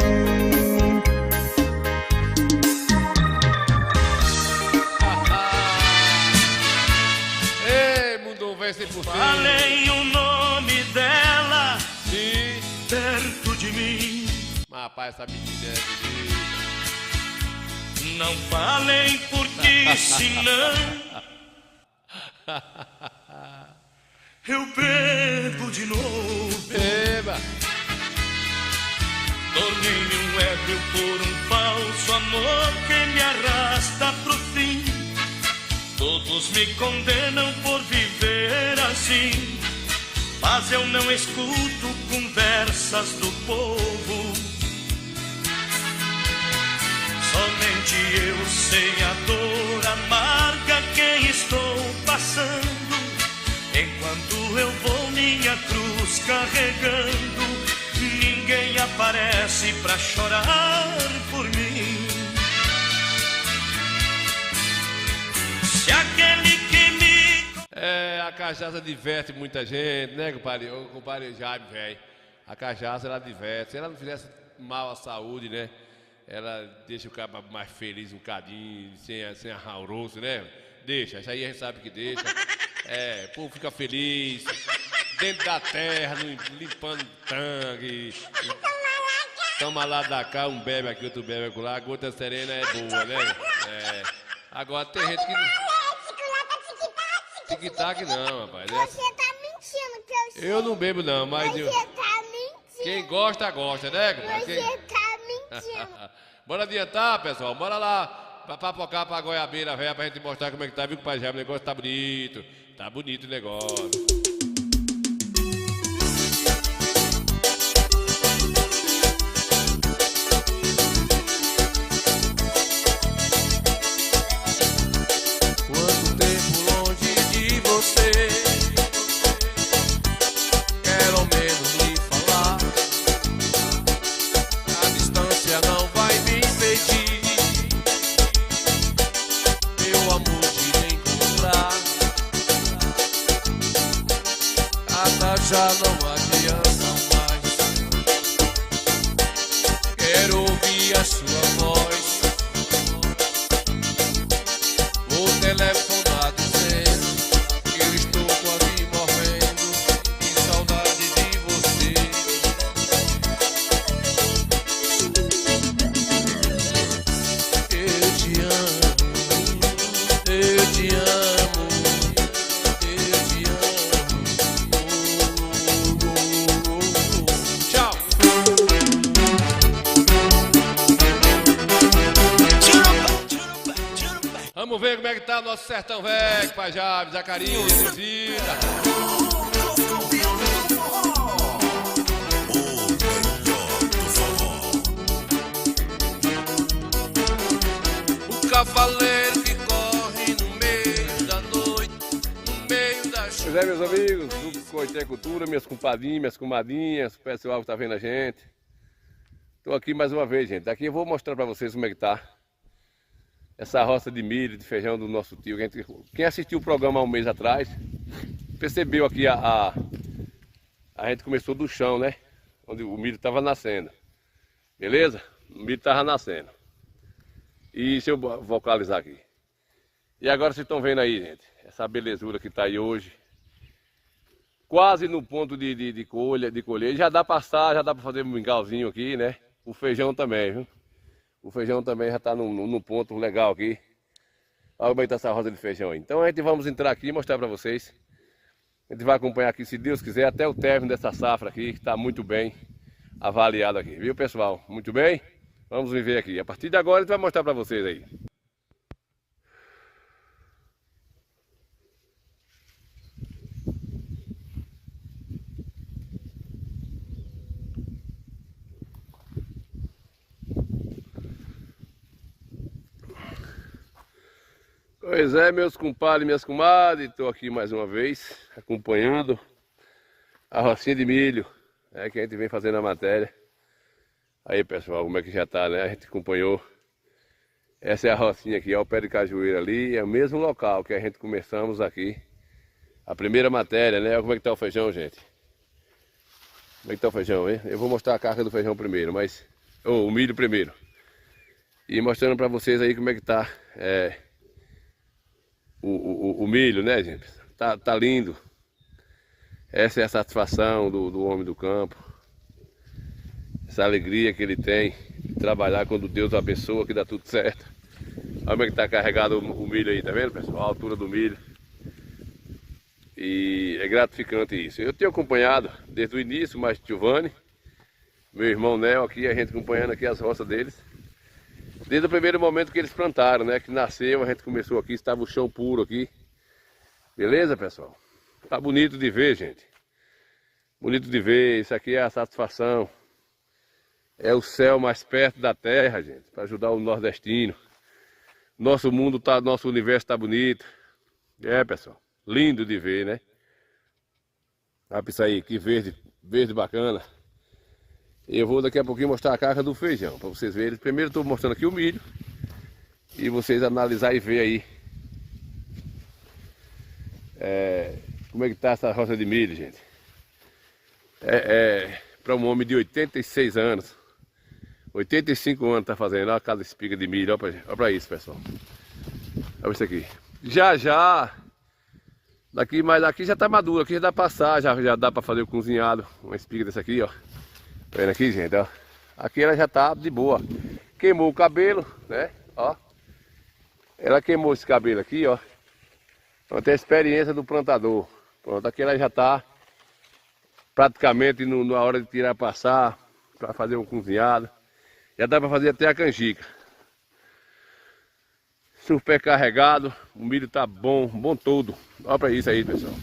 Ei, mundo vai ser por cima. Falei o nome dela, sim, perto de mim. Mas rapaz, essa menina é bonita. Não falei porque senão eu bebo de novo. Beba. Tornei-me um ébrio por um falso amor que me arrasta pro fim. Todos me condenam por viver assim, mas eu não escuto conversas do povo. Somente eu sei a dor amarga que estou passando, enquanto eu vou minha cruz carregando. Ninguém aparece pra chorar por mim. Se aquele que me... A cachaça diverte muita gente, né, compadre? O compadre Jaime, velho. A cachaça, ela diverte. Se ela não fizesse mal à saúde, né? Ela deixa o cara mais feliz um cadinho, sem arrauroso, né? Deixa, isso aí a gente sabe que deixa. O povo fica feliz, dentro da terra, limpando tanque. Toma lá da cá, um bebe aqui, outro bebe aqui lá. A gota serena é boa, né? Agora tem gente que... Tic-tac não, rapaz. Você tá mentindo que eu sei. Eu não bebo não, mas Você tá mentindo. quem gosta, gosta, né? Você tá mentindo. Bora adiantar, pessoal. Bora lá pra papocar pra goiabeira velha pra gente mostrar como é que tá. Viu, pai? Já o negócio tá bonito. Tá bonito o negócio. Quanto tempo longe de você, quero ao menos lhe falar. A distância não vai me impedir meu amor de encontrar. Nada já não adianta mais. Quero ouvir a sua voz. Vou telefonar dizendo que eu estou quase morrendo de saudade de você. Eu te amo, eu te amo, eu te amo. Tchau. Vamos ver como é que tá o nosso sertão velho, pai Javes, Zacarias, Luzita. O cavaleiro que corre no meio da noite, no meio da chuva. Pois é, meus amigos, do Coité Cultura, minhas compadinhas, minhas comadinhas, o pessoal que tá vendo a gente. Tô aqui mais uma vez, gente. Aqui eu vou mostrar pra vocês como é que tá essa roça de milho, de feijão do nosso tio. Quem assistiu o programa há um mês atrás, percebeu aqui a gente começou do chão, né? Onde o milho estava nascendo. Beleza? O milho estava nascendo. E deixa eu vocalizar aqui. E agora vocês estão vendo aí, gente, essa belezura que está aí hoje. Quase no ponto de colher. Já dá para assar, já dá para fazer um mingauzinho aqui, né? O feijão também, viu? O feijão também já está num ponto legal aqui. Olha como é que tá essa rosa de feijão aí. Então a gente vamos entrar aqui e mostrar para vocês. A gente vai acompanhar aqui, se Deus quiser, até o término dessa safra aqui, que está muito bem avaliado aqui. Viu, pessoal? Muito bem? Vamos viver aqui. A partir de agora a gente vai mostrar para vocês aí. Pois é, meus compadres e minhas comadres, estou aqui mais uma vez acompanhando a rocinha de milho, né, que a gente vem fazendo a matéria. Aí, pessoal, como é que já está, né? A gente acompanhou. Essa é a rocinha aqui, ó, o pé de cajueiro ali, é o mesmo local que a gente começamos aqui. A primeira matéria, né? Olha como é que tá o feijão, gente. Como é que tá o feijão, hein? Eu vou mostrar a carga do feijão primeiro, mas... o milho primeiro. E mostrando para vocês aí como é que tá... O milho, né, gente? Tá lindo. Essa é a satisfação do homem do campo. Essa alegria que ele tem de trabalhar quando Deus abençoa, que dá tudo certo. Olha como é que tá carregado o milho aí, tá vendo, pessoal? A altura do milho. E é gratificante isso. Eu tenho acompanhado desde o início, mas Giovanni, meu irmão Nel aqui, a gente acompanhando aqui as roças deles. Desde o primeiro momento que eles plantaram, né? Que nasceu, a gente começou aqui, estava o chão puro aqui. Beleza, pessoal? Tá bonito de ver, gente. Bonito de ver, isso aqui é a satisfação. É o céu mais perto da terra, gente, para ajudar o nordestino. Nosso mundo tá, nosso universo tá bonito. É, pessoal, lindo de ver, né? Olha isso aí, que verde, verde bacana. Eu vou daqui a pouquinho mostrar a carga do feijão, para vocês verem. Primeiro estou mostrando aqui o milho. E vocês analisar e ver aí. Como é que tá essa roça de milho, gente. Para um homem de 86 anos. 85 anos tá fazendo. Olha cada espiga de milho, olha para isso, pessoal. Olha isso aqui. Já. Mas daqui já tá maduro, aqui já dá pra passar, já dá para fazer o cozinhado. Uma espiga dessa aqui, ó. Tá vendo aqui, gente, ó. Aqui ela já tá de boa. Queimou o cabelo, né, ó. Ela queimou esse cabelo aqui, ó. Então tem a experiência do plantador. Pronto, aqui ela já está praticamente na hora de tirar passar, para fazer um cozinhado. Já dá para fazer até a canjica. Super carregado, o milho tá bom, bom todo. Olha para isso aí, pessoal.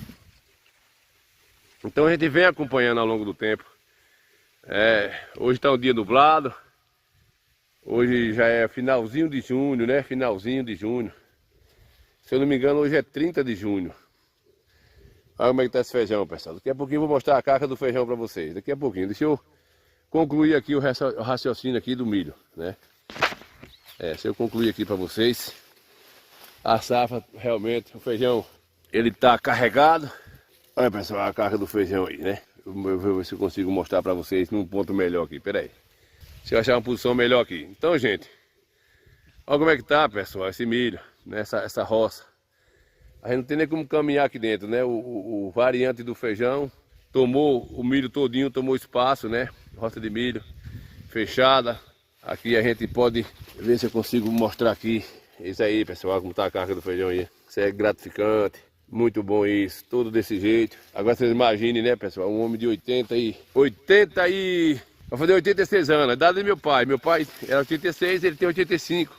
Então a gente vem acompanhando ao longo do tempo. Hoje está um dia nublado. Hoje já é finalzinho de junho, né? Finalzinho de junho. Se eu não me engano, hoje é 30 de junho. Olha como é que tá esse feijão, pessoal. Daqui a pouquinho eu vou mostrar a carga do feijão para vocês. Daqui a pouquinho. Deixa eu concluir aqui o raciocínio aqui do milho, né? Se eu concluir aqui para vocês. A safra, realmente, o feijão, ele tá carregado. Olha, pessoal, a carga do feijão aí, né? Eu vou ver se eu consigo mostrar para vocês num ponto melhor aqui. Pera aí. Deixa eu achar uma posição melhor aqui. Então, gente, olha como é que tá, pessoal, esse milho, né? Essa roça. A gente não tem nem como caminhar aqui dentro, né? O variante do feijão tomou o milho todinho, tomou espaço, né? Roça de milho fechada. Aqui a gente pode ver se eu consigo mostrar aqui. Isso aí, pessoal, como tá a carga do feijão aí. Isso é gratificante, muito bom isso, tudo desse jeito. Agora vocês imaginem, né, pessoal, um homem de vai fazer 86 anos, a idade do meu pai. Meu pai era 86, ele tem 85.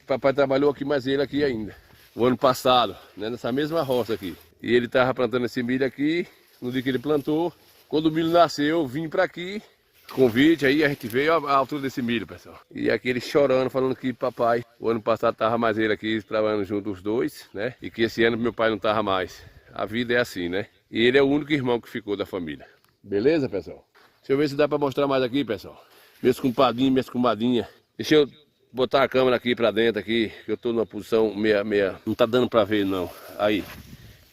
Papai trabalhou aqui, mas ele aqui ainda. O ano passado, né, nessa mesma roça aqui. E ele tava plantando esse milho aqui, no dia que ele plantou. Quando o milho nasceu, eu vim para aqui. Convite, aí a gente veio à altura desse milho, pessoal. E aqui ele chorando, falando que papai, o ano passado tava mais ele aqui, trabalhando junto os dois, né? E que esse ano meu pai não tava mais. A vida é assim, né? E ele é o único irmão que ficou da família. Beleza, pessoal? Deixa eu ver se dá para mostrar mais aqui, pessoal. Meus compadinhos, minhas comadinhas. Deixa eu botar a câmera aqui para dentro aqui, que eu tô numa posição meia... Não tá dando para ver, não. Aí.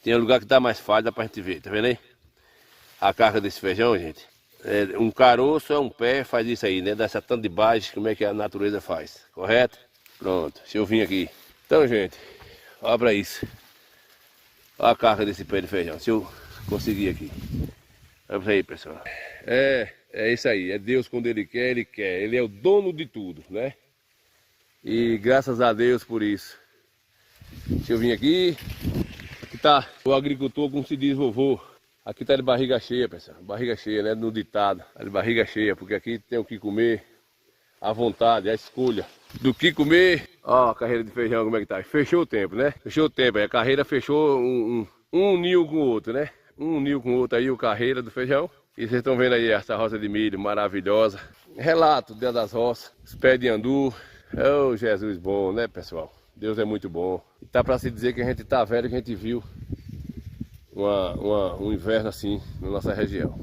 Tem um lugar que tá mais fácil, dá pra gente ver, tá vendo aí? A carga desse feijão, gente. Um caroço é um pé, faz isso aí, né? Dessa tanto de base, como é que a natureza faz, correto? Pronto, deixa eu vir aqui. Então, gente, olha pra isso. Olha a carga desse pé de feijão, se eu conseguir aqui. Olha pra aí, pessoal. É isso aí, é Deus quando Ele quer, Ele quer. Ele é o dono de tudo, né? E graças a Deus por isso. Deixa eu vir aqui. Aqui tá o agricultor, como se diz vovô. Aqui tá de barriga cheia, pessoal. Barriga cheia, né? No ditado. Tá de barriga cheia, porque aqui tem o que comer à vontade, a escolha. Do que comer. Ó, a carreira de feijão, como é que tá? Fechou o tempo, né? Fechou o tempo. Aí a carreira fechou um ninho com o outro, né? Um ninho com o outro aí, o carreira do feijão. E vocês estão vendo aí essa roça de milho maravilhosa. Relato do Dia das Roças. Os pés de andu. Oh, Jesus bom, né, pessoal? Deus é muito bom. E tá pra se dizer que a gente tá velho, que a gente viu um inverno assim na nossa região.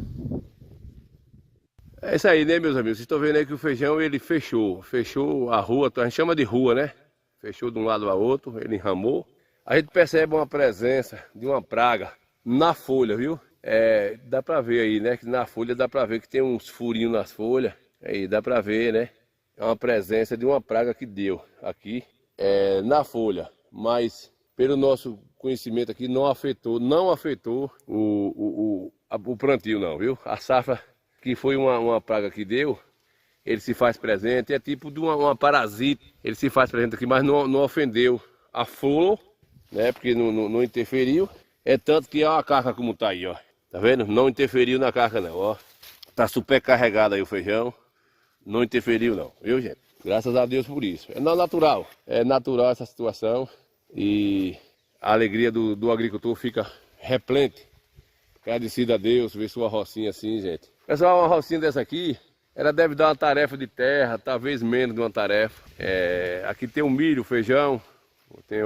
É isso aí, né, meus amigos? Vocês estão vendo aí que o feijão ele fechou a rua, a gente chama de rua, né? Fechou de um lado ao outro, ele enramou. A gente percebe uma presença de uma praga na folha, viu? Dá pra ver aí, né? Que na folha dá pra ver que tem uns furinhos nas folhas. Aí dá pra ver, né? É uma presença de uma praga que deu aqui na folha, mas pelo nosso conhecimento aqui não afetou o plantio não, viu? A safra que foi uma praga que deu, ele se faz presente, é tipo de uma parasita, ele se faz presente aqui, mas não ofendeu a flor, né? Porque não interferiu, é tanto que ó, a carga como tá aí, ó, tá vendo? Não interferiu na carga não, ó, tá super carregado aí o feijão, não interferiu não, viu, gente? Graças a Deus por isso, é natural essa situação e a alegria do agricultor fica replente. Agradecido a Deus, ver sua rocinha assim, gente. Pessoal, uma rocinha dessa aqui, ela deve dar uma tarefa de terra, talvez menos de uma tarefa. Aqui tem o milho, o feijão, tem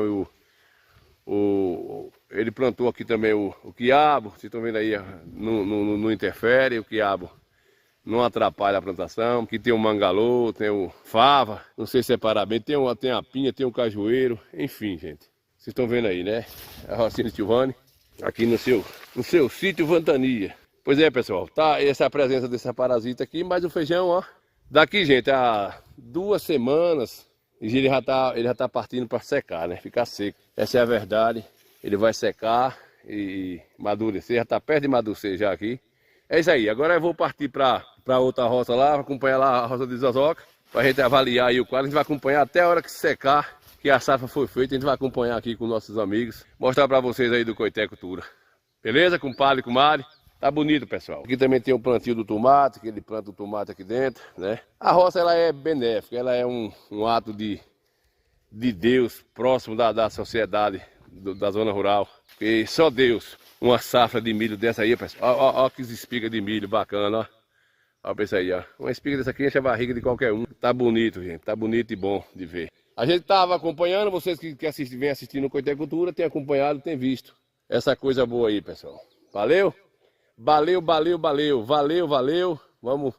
ele plantou aqui também o quiabo, vocês estão vendo aí, não interfere, o quiabo não atrapalha a plantação. Aqui tem o mangalô, tem o fava, não sei separar bem, tem a pinha, tem o cajueiro, enfim, gente. Vocês estão vendo aí, né? A rocinha de Silvane, aqui no seu sítio Ventania. Pois é, pessoal, tá essa é a presença dessa parasita aqui, mas o feijão, ó, daqui, gente, há 2 semanas, ele já tá partindo para secar, né? Ficar seco. Essa é a verdade. Ele vai secar e amadurecer, já tá perto de amadurecer já aqui. É isso aí, agora eu vou partir para outra roça lá, acompanhar lá a roça de Zozoca, para a gente avaliar aí o quadro. A gente vai acompanhar até a hora que secar, que que a safra foi feita, a gente vai acompanhar aqui com nossos amigos, mostrar para vocês aí do Coité Cultura. Beleza, compadre, comadre? Tá bonito, pessoal. Aqui também tem um plantio do tomate, que ele planta o tomate aqui dentro, né? A roça, ela é benéfica, ela é um ato de Deus próximo da sociedade, da zona rural. E só Deus, uma safra de milho dessa aí, pessoal. Ó que espiga de milho bacana, ó. Ó pra isso aí, ó. Uma espiga dessa aqui enche a barriga de qualquer um. Tá bonito, gente. Tá bonito e bom de ver. A gente tava acompanhando, vocês que vem assistindo o Coité Cultura, tem acompanhado, tem visto essa coisa boa aí, pessoal. Valeu? Valeu. Vamos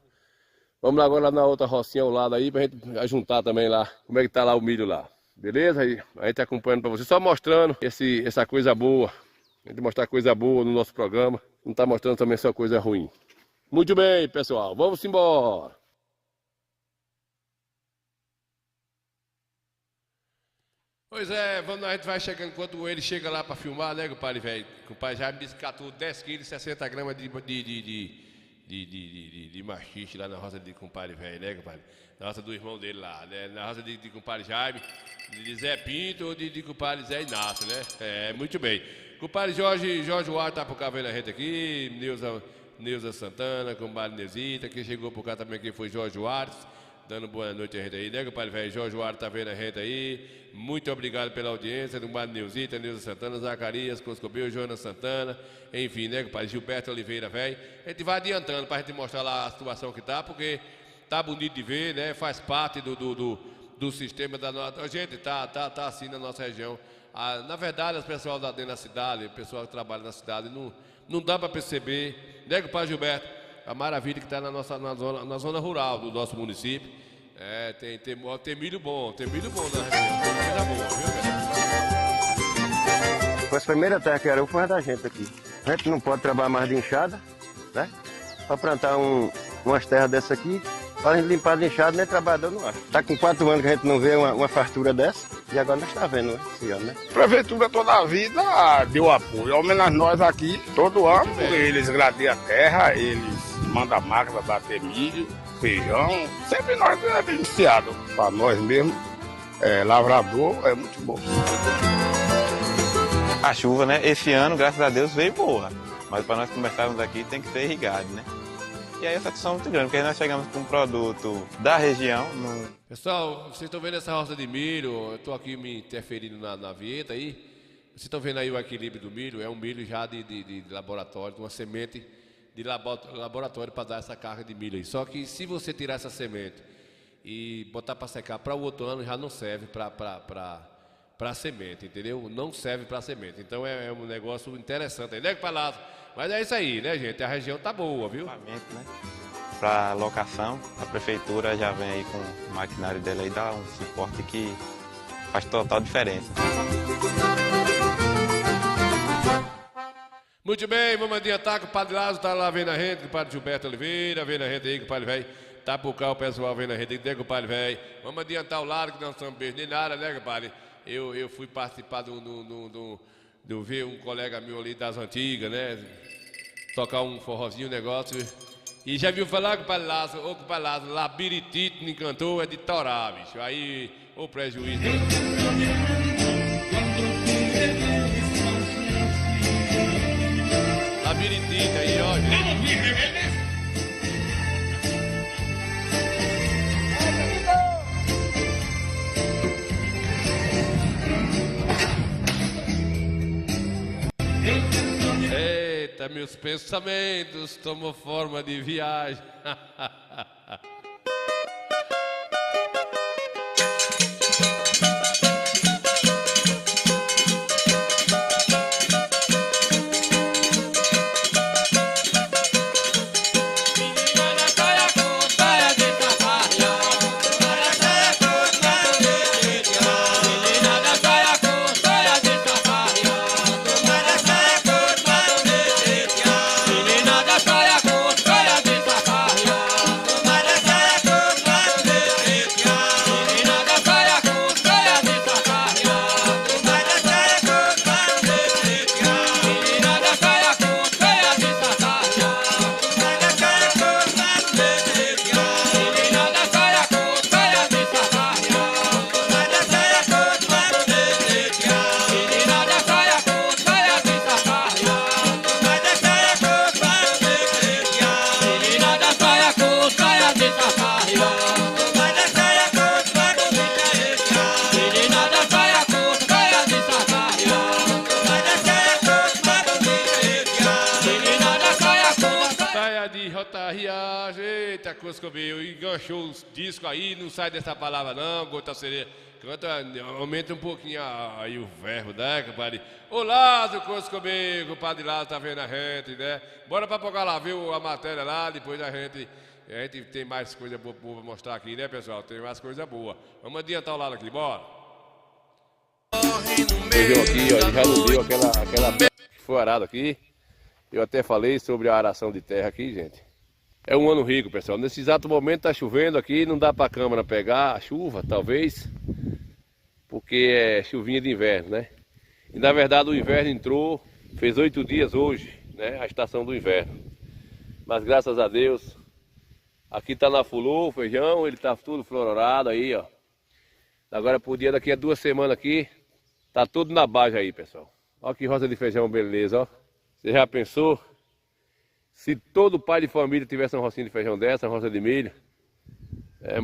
agora na outra rocinha ao lado aí pra gente juntar também lá. Como é que tá lá o milho lá. Beleza? Aí a gente acompanhando pra vocês, só mostrando essa coisa boa. A gente mostrar coisa boa no nosso programa. Não tá mostrando também só coisa ruim. Muito bem, pessoal. Vamos embora. Pois é, a gente vai chegando, enquanto ele chega lá para filmar, né, compadre velho? O compadre já me catou 10 quilos e 60 gramas de machixe lá na roça de compadre velho, né, compadre? Na roça do irmão dele lá, né? Na roça de compadre Jaime, de Zé Pinto ou de compadre Zé Inácio, né? É, muito bem. Compadre Jorge Ward tá por cá vendo a gente aqui, Neuza Santana, compadre Neuzita, que chegou por cá também, que foi Jorge Ward, dando boa noite a gente aí, né, compadre velho? Jorge Ward tá vendo a gente aí. Muito obrigado pela audiência, compadre Neuzita, Neuza Santana, Zacarias, Coscobeu, Jonas Santana, enfim, né, compadre Gilberto Oliveira, velho. A gente vai adiantando pra gente mostrar lá a situação que tá, porque tá bonito de ver, né? Faz parte do sistema da nossa. A gente tá assim na nossa região. Na verdade, o pessoal dentro da cidade, o pessoal que trabalha na cidade, não dá para perceber, né, compadre Gilberto? A maravilha que está na zona rural do nosso município. É, tem milho bom na região. Coisa boa, viu, Foi a primeira terra que era foi a da gente aqui. A gente não pode trabalhar mais de enxada, né? Para plantar umas terras dessa aqui, para a gente limpar de enxada, nem trabalhador não acha. Tá com 4 anos que a gente não vê uma fartura dessa, e agora nós está vendo, né? Esse ano, né? A prefeitura toda a vida deu apoio, ao menos nós aqui, todo ano, eles gradeiam a terra, eles mandam a máquina bater milho, feijão, sempre nós é beneficiado. Para nós mesmo, lavrador, é muito bom. A chuva, né? Esse ano, graças a Deus, veio boa. Mas para nós começarmos aqui tem que ser irrigado, né? E aí a satisfação é muito grande, porque aí nós chegamos com um produto da região. Pessoal, vocês estão vendo essa roça de milho? Eu estou aqui me interferindo na vinheta aí. Vocês estão vendo aí o equilíbrio do milho? É um milho já de laboratório, de uma semente de laboratório para dar essa carga de milho aí. Só que se você tirar essa semente e botar para secar para o outro ano, já não serve para semente, entendeu? Não serve para semente. Então é um negócio interessante aí, né, Palazzo? Mas é isso aí, né, gente? A região tá boa, viu? Né? Para locação, a prefeitura já vem aí com o maquinário dela e dá um suporte que faz total diferença. Muito bem, vamos adiantar que o Padre Lázaro tá lá vendo a gente, que o Padre Gilberto Oliveira, vendo a gente aí, que o Padre Velho tá por cá, o pessoal vendo a gente aí, que o Padre Velho. Vamos adiantar o lado, que nós não estamos nem nada, né, Padre? Eu fui participar do ver um colega meu ali das antigas, né? Tocar um forrozinho, negócio. E já viu falar com o Padre Lázaro, Labiritite me encantou, é de Torá, bicho. Aí, o prejuízo. Labiritite aí, ó, gente. Eita, meus pensamentos tomam forma de viagem. Eita, Coscoveio, enganchou os discos aí, não sai dessa palavra não, Gota Sereia. Canta, aumenta um pouquinho aí o verbo, né, compadre? Ô Lázaro Coscoveio, compadre Lázaro tá vendo a gente, né? Bora pra Pocar lá, viu a matéria lá, depois a gente tem mais coisa boa pra mostrar aqui, né, pessoal? Tem mais coisa boa. Vamos adiantar o lado aqui, bora. Feijão aqui, ó, já não deu aquela que foi arado aqui. Eu até falei sobre a aração de terra aqui, gente. É um ano rico, pessoal. Nesse exato momento tá chovendo aqui, não dá pra câmera pegar a chuva, talvez, porque é chuvinha de inverno, né? E na verdade o inverno entrou, fez 8 dias hoje, né? A estação do inverno. Mas graças a Deus, aqui tá na fulô, o feijão, ele tá tudo flororado aí, ó. Agora por dia, daqui a 2 semanas aqui, tá tudo na baixa aí, pessoal. Ó que roça de feijão, beleza, ó. Você já pensou? Se todo pai de família tivesse uma rocinha de feijão dessa, uma roça de milho,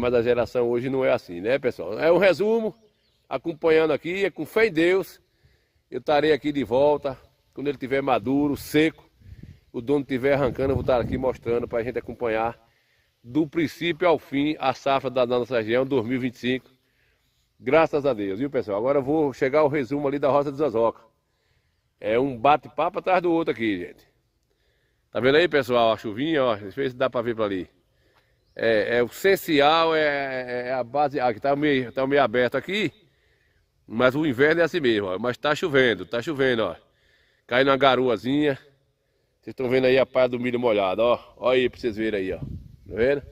mas a geração hoje não é assim, né, pessoal? É um resumo, acompanhando aqui, é com fé em Deus, eu estarei aqui de volta, quando ele estiver maduro, seco, o dono estiver arrancando, eu vou estar aqui mostrando para a gente acompanhar do princípio ao fim a safra da nossa região 2025, graças a Deus, viu, pessoal? Agora eu vou chegar ao resumo ali da roça de Zozoca. É um bate-papo atrás do outro aqui, gente. Tá vendo aí, pessoal, a chuvinha, ó, deixa eu ver se dá pra ver pra ali. É o essencial, é a base, aqui tá meio aberto aqui, mas o inverno é assim mesmo, ó, mas tá chovendo, ó. Caindo uma garoazinha, vocês estão vendo aí a palha do milho molhado, ó, olha aí pra vocês verem aí, ó, tá vendo?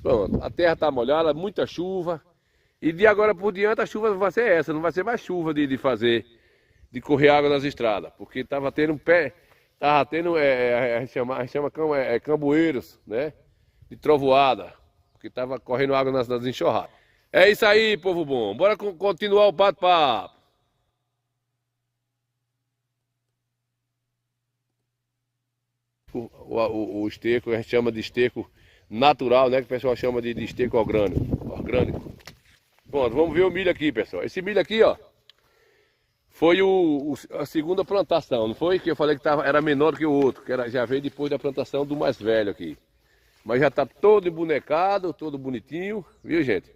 Pronto, a terra tá molhada, muita chuva, e de agora por diante a chuva vai ser essa, não vai ser mais chuva de correr água nas estradas, porque tava tendo a gente chama cambueiros, né? De trovoada, porque tava correndo água nas enxurradas. É isso aí, povo bom. Bora continuar o bate-papo. O esterco, a gente chama de esterco natural, né? Que o pessoal chama de esterco orgânico. Pronto, vamos ver o milho aqui, pessoal. Esse milho aqui, ó, foi a segunda plantação, não foi? Que eu falei que era menor que o outro, que já veio depois da plantação do mais velho aqui. Mas já está todo embonecado, todo bonitinho, viu, gente?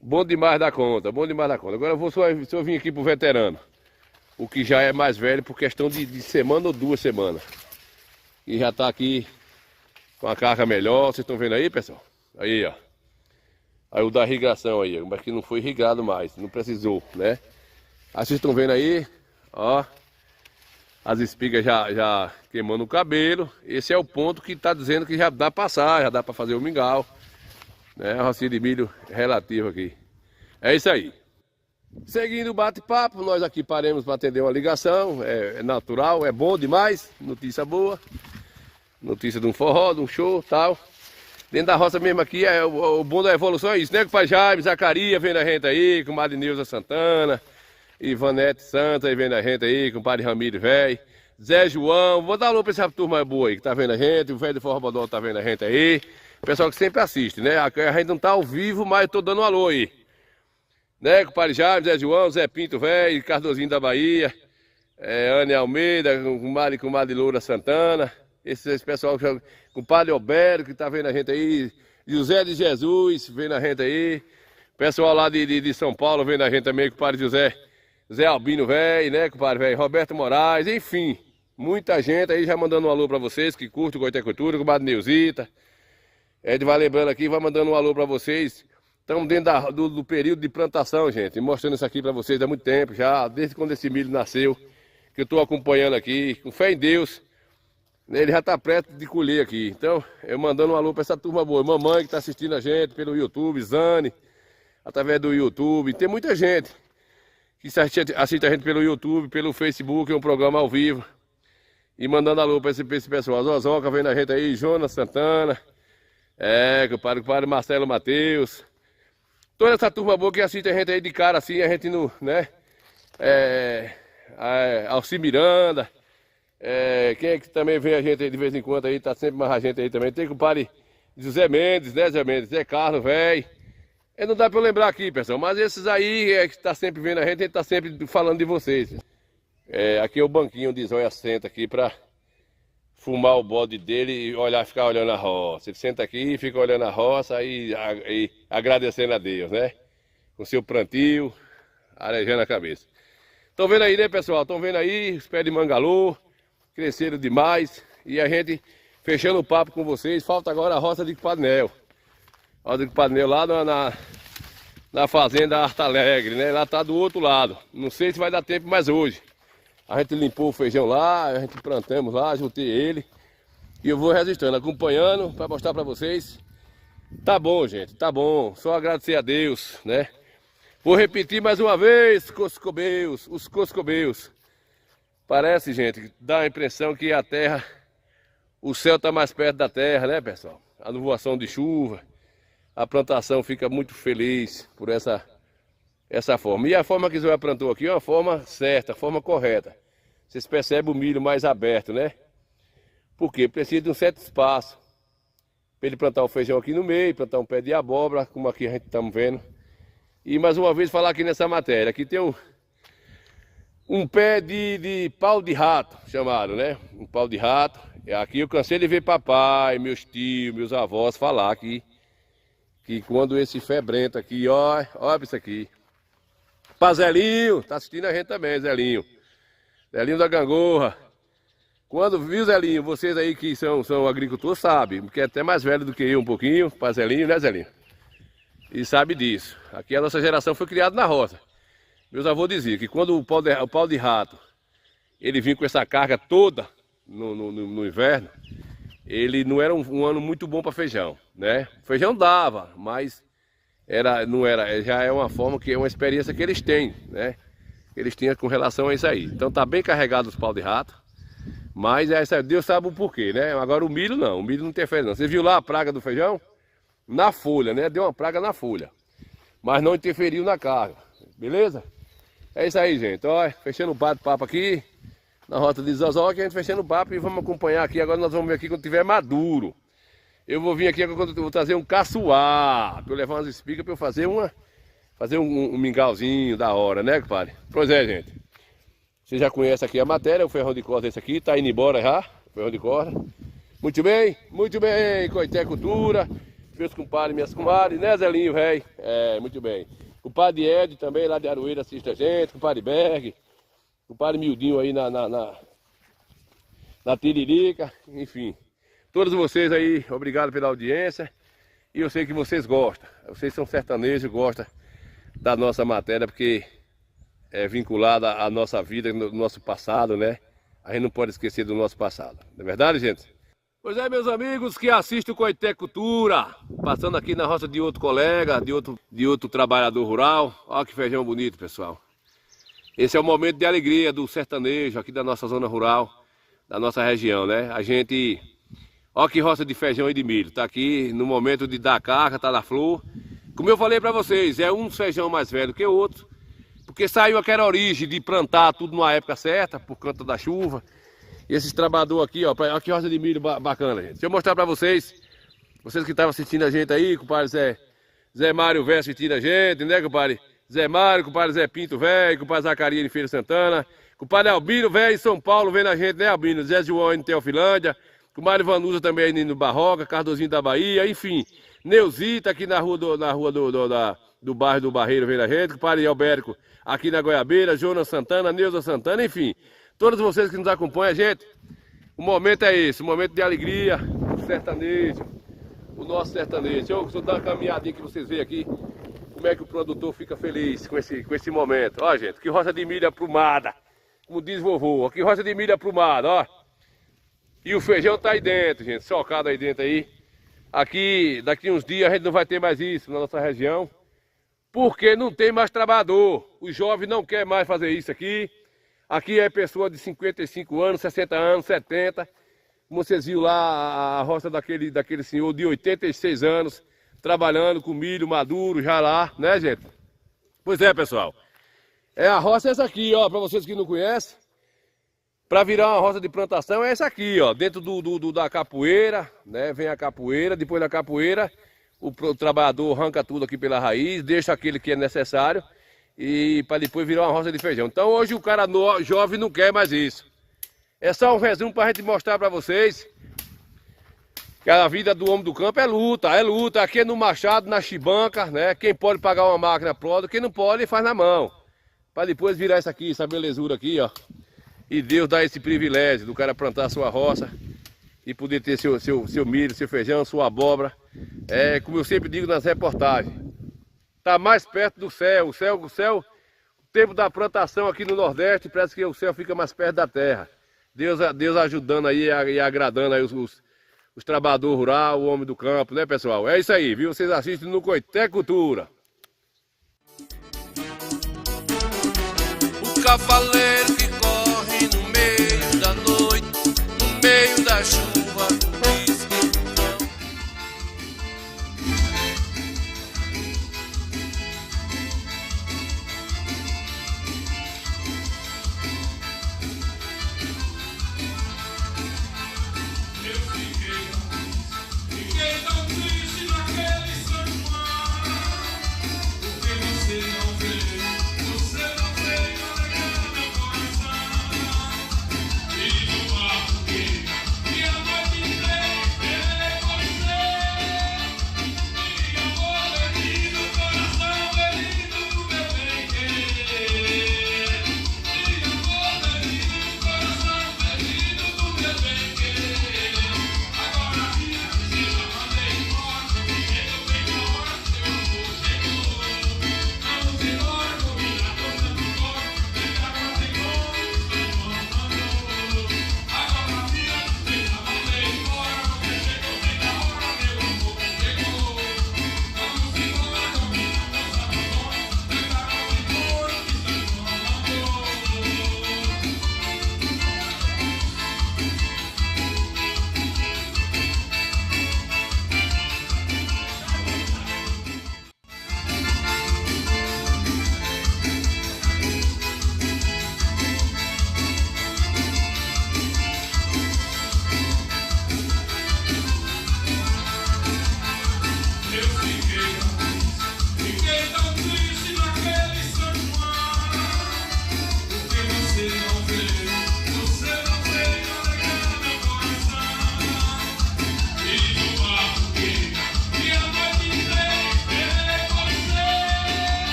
Bom demais da conta, bom demais da conta. Agora eu vou só vir aqui pro veterano, o que já é mais velho por questão de semana ou 2 semanas. E já está aqui com a carga melhor, vocês estão vendo aí, pessoal? Aí, ó. Aí o da irrigação aí, mas que não foi irrigado mais, não precisou, né? Aí vocês estão vendo aí, ó, as espigas já queimando o cabelo. Esse é o ponto que está dizendo que já dá para passar, já dá para fazer o mingau, né? A rocinha de milho relativa aqui. É isso aí. Seguindo o bate-papo, nós aqui paremos para atender uma ligação, é natural, é bom demais, notícia boa. Notícia de um forró, de um show e tal. Dentro da roça mesmo aqui, o bom da evolução é isso, né? Com o pai Jaime, Zacarias vendo a gente aí, com o Madre Neuza Santana, Ivanete Santos aí vendo a gente aí, com o Padre Ramiro velho, Zé João, vou dar alô pra essa turma boa aí que tá vendo a gente, o velho do Forró Bodó tá vendo a gente aí, o pessoal que sempre assiste, né? A gente não tá ao vivo, mas eu tô dando um alô aí, né? Com o Padre Jaime, Zé João, Zé Pinto velho, Cardozinho da Bahia, Anne Almeida, com o Madre Loura Santana, esse pessoal, com o Padre Alberto que tá vendo a gente aí, José de Jesus vendo a gente aí, pessoal lá de São Paulo vendo a gente também, com o Padre Zé Albino velho, né, compadre velho, Roberto Moraes, enfim, muita gente aí já mandando um alô pra vocês que curtem o Goité Cultura, compadre Neuzita. Ed vai lembrando aqui, vai mandando um alô pra vocês. Estamos dentro do período de plantação, gente, mostrando isso aqui pra vocês há muito tempo já, desde quando esse milho nasceu, que eu tô acompanhando aqui, com fé em Deus, ele já tá perto de colher aqui. Então, eu mandando um alô pra essa turma boa, mamãe que tá assistindo a gente pelo YouTube, Zane, através do YouTube, tem muita gente que assiste a gente pelo YouTube, pelo Facebook, é um programa ao vivo. E mandando alô para esse pessoal. Zozoca vendo a gente aí, Jonas Santana, com o padre Marcelo Mateus. Toda essa turma boa que assiste a gente aí de cara assim, a gente não, né? Alci Miranda, quem é que também vê a gente aí de vez em quando aí, tá sempre mais a gente aí também. Tem com o padre José Mendes, né, Zé Mendes, Zé Carlos, velho. Não dá pra eu lembrar aqui, pessoal, mas esses aí que tá sempre vendo a gente tá sempre falando de vocês. Aqui é o banquinho onde Zóia senta aqui pra fumar o bode dele e ficar olhando a roça. Ele senta aqui e fica olhando a roça e agradecendo a Deus, né? Com seu plantio, arejando a cabeça. Estão vendo aí, né, pessoal? Estão vendo aí os pés de mangalô, cresceram demais. E a gente fechando o papo com vocês. Falta agora a roça de Padnel. A roça de Padnel lá na fazenda Arta Alegre, né? Lá tá do outro lado. Não sei se vai dar tempo mais hoje. A gente limpou o feijão lá, a gente plantamos lá, juntei ele. E eu vou registrando, acompanhando para mostrar para vocês. Tá bom, gente, tá bom. Só agradecer a Deus, né? Vou repetir mais uma vez, Coscobeus, os Coscobeus. Parece, gente, dá a impressão que a terra, o céu está mais perto da terra, né, pessoal? A nuvoação de chuva, a plantação fica muito feliz por essa forma. E a forma que o Zé plantou aqui é uma forma certa, a forma correta. Vocês percebem o milho mais aberto, né? Porque precisa de um certo espaço. Para ele plantar o feijão aqui no meio, plantar um pé de abóbora, como aqui a gente está vendo. E mais uma vez falar aqui nessa matéria, aqui tem um pé de pau de rato, chamado, né? Um pau de rato. Aqui eu cansei de ver papai, meus tios, meus avós falar aqui, que quando esse febrento aqui, olha isso aqui. Pra Zelinho, tá assistindo a gente também, Zelinho. Zelinho da Gangorra. Quando viu, Zelinho, vocês aí que são agricultores sabem, porque é até mais velho do que eu um pouquinho, pra Zelinho, né, Zelinho? E sabe disso. Aqui a nossa geração foi criada na roça. Meus avós diziam que quando o pau de rato, ele vinha com essa carga toda no inverno, ele não era um ano muito bom para feijão, né? O feijão dava, mas já é uma forma que é uma experiência que eles têm, né? Eles tinham com relação a isso aí. Então tá bem carregado os pau de rato, mas Deus sabe o porquê, né? Agora o milho não interfere não. Você viu lá a praga do feijão? Na folha, né? Deu uma praga na folha, mas não interferiu na carga, beleza? É isso aí, gente. Olha, fechando o bate-papo aqui na rota de Zozó, que a gente fechando o papo e vamos acompanhar aqui. Agora nós vamos ver aqui quando tiver maduro. Eu vou vir aqui quando eu vou trazer um caçoar, para eu levar umas espigas para eu fazer um mingauzinho da hora, né, compadre? Pois é, gente. Você já conhece aqui a matéria, o ferrão de corda esse aqui, tá indo embora já, o ferrão de corda. Muito bem, Coité Cultura, meus compadres, minhas comadres, né, Zelinho, velho? É, muito bem. O padre Ed também, lá de Aroeira, assiste a gente, o padre Berg, o padre Mildinho aí na Tiririca, enfim. Todos vocês aí, obrigado pela audiência. E eu sei que vocês gostam. Vocês são sertanejos, gostam da nossa matéria, porque é vinculada à nossa vida, no nosso passado, né? A gente não pode esquecer do nosso passado. Não é verdade, gente? Pois é, meus amigos que assistem o Coité Cultura, passando aqui na roça de outro colega, de outro trabalhador rural. Olha que feijão bonito, pessoal. Esse é o momento de alegria do sertanejo aqui da nossa zona rural, da nossa região, né? A gente... Olha que roça de feijão e de milho. Tá aqui no momento de dar carga, tá na flor. Como eu falei para vocês, é um feijão mais velho que o outro, porque saiu aquela origem de plantar tudo numa época certa, por conta da chuva. E esses trabalhadores aqui, ó, olha que roça de milho bacana, gente. Deixa eu mostrar para vocês que estavam assistindo a gente aí, compadre Zé Mário velho assistindo a gente, né, compadre? Zé Mário, compadre Zé Pinto velho, compadre Zacarias de Feira Santana, compadre Albino velho em São Paulo vendo a gente, né, Albino? Zé João em Teofilândia, compadre Vanusa também aí no Barroca, Cardozinho da Bahia, enfim. Neuzita aqui na rua do bairro do Barreiro vendo a gente, compadre Albérico aqui na Goiabeira, Jonas Santana, Neuza Santana, enfim. Todos vocês que nos acompanham, gente, o momento é esse, o momento de alegria, o sertanejo, o nosso sertanejo. Deixa eu dar uma caminhadinha que vocês veem aqui, como é que o produtor fica feliz com esse momento. Ó, gente, que roça de milho aprumada, como diz vovô, que roça de milho aprumada, ó. E o feijão tá aí dentro, gente, socado aí dentro aí. Aqui, daqui uns dias a gente não vai ter mais isso na nossa região, porque não tem mais trabalhador. O jovem não quer mais fazer isso aqui. Aqui é pessoa de 55 anos, 60 anos, 70. Como vocês viram lá, a roça daquele senhor de 86 anos, trabalhando com milho maduro já lá, né, gente? Pois é, pessoal. A roça é essa aqui, ó, para vocês que não conhecem. Para virar uma roça de plantação é essa aqui, ó, dentro da capoeira, né? Vem a capoeira, depois da capoeira, o trabalhador arranca tudo aqui pela raiz, deixa aquele que é necessário e para depois virar uma roça de feijão. Então hoje o cara jovem não quer mais isso. É só um resumo pra gente mostrar pra vocês que a vida do homem do campo é luta. Aqui é no machado, na chibanca, né? Quem pode pagar uma máquina pode, quem não pode faz na mão. Pra depois virar isso aqui, essa belezura aqui, ó. E Deus dá esse privilégio do cara plantar a sua roça e poder ter seu milho, seu feijão, sua abóbora. É, como eu sempre digo nas reportagens, tá mais perto do céu. O tempo da plantação aqui no Nordeste, parece que o céu fica mais perto da terra. Deus ajudando aí e agradando aí os trabalhadores rurais, o homem do campo, né, pessoal? É isso aí, viu? Vocês assistem no Coité Cultura. O cavaleiro que corre no meio da noite, no meio da chuva.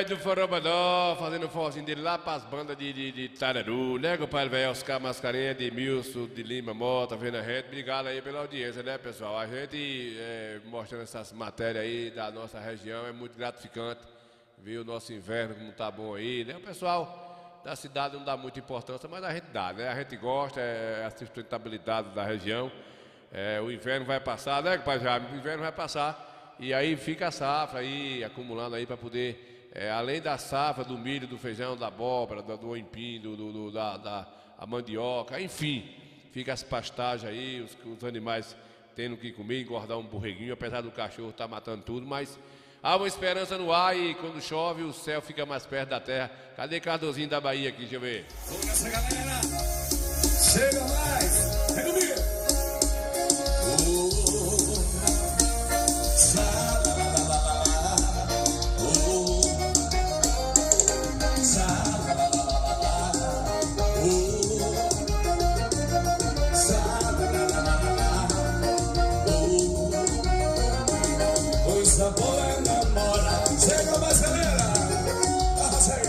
Do Forrobadó, fazendo o forrozinho dele lá para as bandas de Tararu, né, compadre velho? Oscar Mascarenha, de Milson, de Lima Mota, vendo a gente. Obrigado aí pela audiência, né, pessoal? A gente mostrando essas matérias aí da nossa região é muito gratificante. Ver o nosso inverno como tá bom aí, né? O pessoal da cidade não dá muita importância, mas a gente dá, né? A gente gosta, a sustentabilidade da região. O inverno vai passar, né, compadre Jaime? O inverno vai passar e aí fica a safra aí, acumulando aí para poder... além da safra, do milho, do feijão, da abóbora, do empim, da mandioca, enfim, fica as pastagens aí, os animais tendo que comer, engordar um borreguinho, apesar do cachorro estar matando tudo, mas há uma esperança no ar e quando chove o céu fica mais perto da terra. Cadê Cardozinho da Bahia aqui, deixa eu ver. Vamos nessa, galera! Chega mais! Vem comigo! Coisa boa é namorar. Chega mais, galera! Arrasa aí!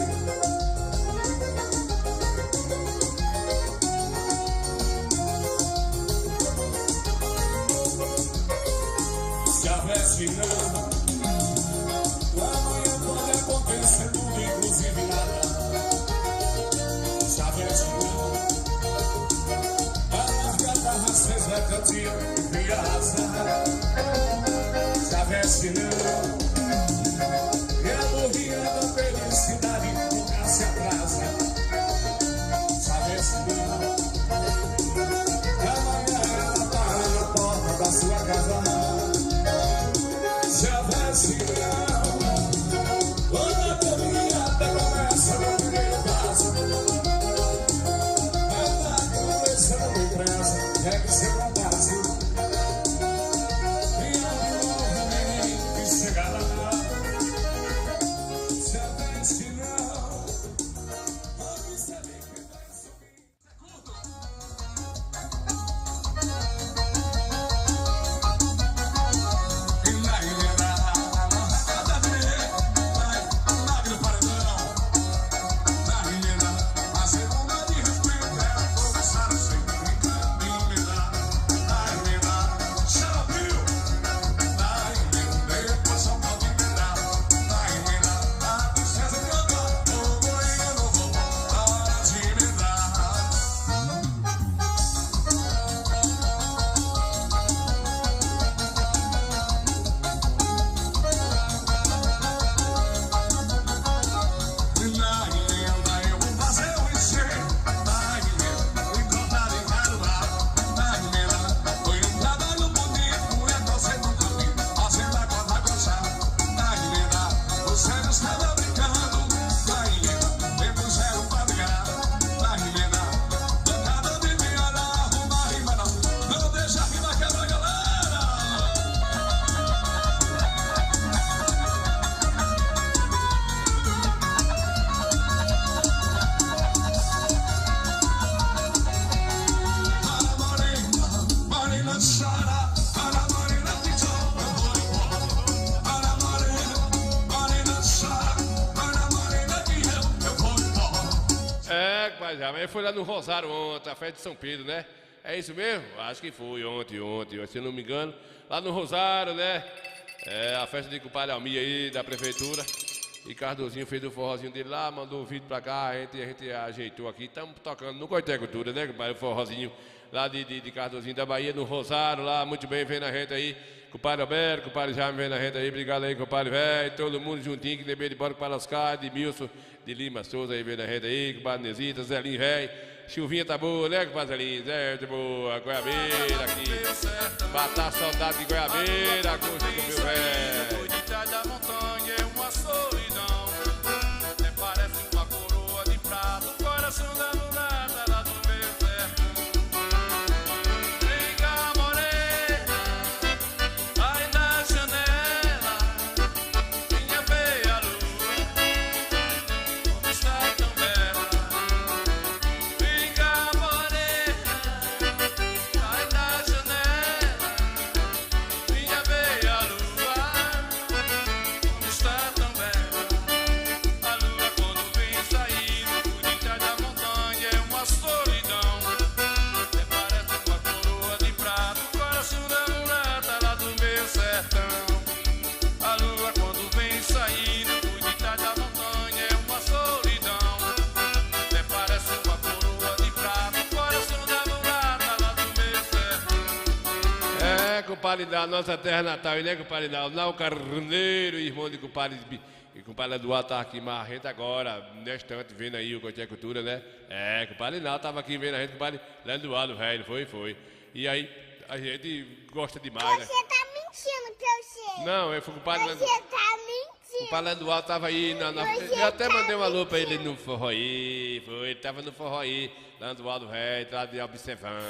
rapaz, já, mas foi lá no Rosário ontem, a festa de São Pedro, né? É isso mesmo? Acho que foi ontem, se eu não me engano. Lá no Rosário, né? É, a festa de compadre Almir aí, da prefeitura. E Cardozinho fez o forrozinho dele lá, mandou um vídeo pra cá, a gente ajeitou aqui. Estamos tocando no Coité Cultura, né, compadre? O forrozinho lá de Cardozinho da Bahia, no Rosário, lá, muito bem, vendo a gente aí. Compadre Alberto, compadre Jaime vendo a gente aí, obrigado aí, compadre velho, todo mundo juntinho, que lembrei de Bora para Oscar, de Milson, de Lima Souza aí vendo a gente aí, compadre Nezita, Zelinho velho. Chuvinha tá boa, né, compadre Zelinho? Zé, tá boa, Goiabeira aqui. Matar a saudade de Goiabeira, curso do meu velho. Da montanha é uma solidão, até parece uma coroa de prata, o coração da mulata lá do meu sertão. Liga morena, aí na janela, minha veia lua, como está tão bela. Liga morena, aí na janela, minha veia lua. Está tão bela, a lua quando vem saindo, por detrás da montanha é uma solidão, até parece uma coroa de prata, o coração da mulata lá do meu sertão. A lua quando vem saindo, por detrás da montanha é uma solidão, até parece uma coroa de prata, o coração da mulata lá do meu sertão. É, compadre da nossa terra natal, né, compadre da Nau Carneiro, irmão de compadre Eduardo tá aqui mais a gente agora, neste instante, vendo aí o Coité Cultura, né? É, compadre Nau tava aqui vendo a gente, compadre Eduardo, velho, foi. E aí, a gente gosta demais, né? Você tá mentindo que eu sei. Não, eu fui com o compadre Você tá mentindo. O padre Eduardo tava aí, eu até mandei um alô pra ele no forró aí, ele tava no forró aí, lá do Aldo Velho, lá de observando.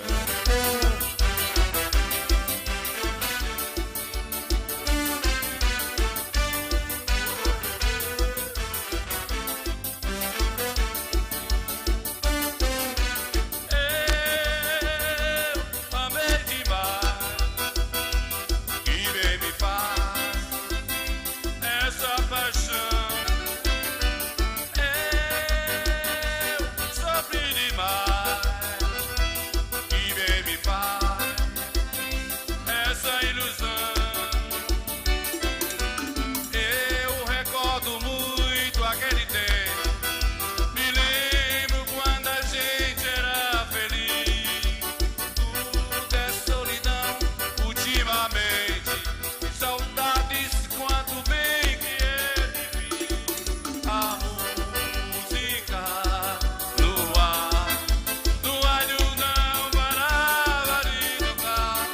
Amei demais, que bem me faz essa paixão. Eu sofri demais, que bem me faz essa ilusão. Eu recordo muito aquele tempo, me lembro quando a gente era feliz. Tudo é solidão ultimamente, saudades quanto bem que é difícil. A música no ar, no rádio não parava de tocar,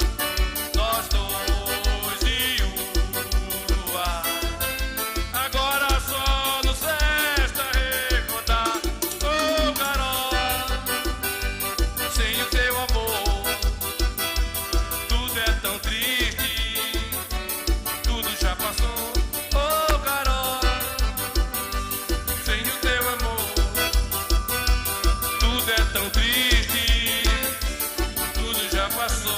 nós dois e um no ar. Agora só nos resta recordar, oh Carol, sem o teu amor, tudo é tão triste, tudo já passou, oh Carol, sem o teu amor, tudo é tão triste, tudo já passou.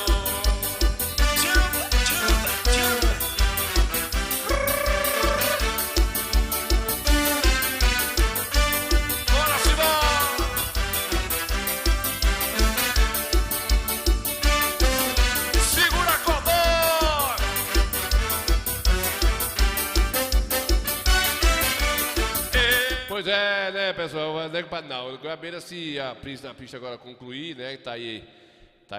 Bora, Simão! Segura a cowboy! Pois é, né, pessoal, não, Goiabeira, se a pista agora concluir, né, tá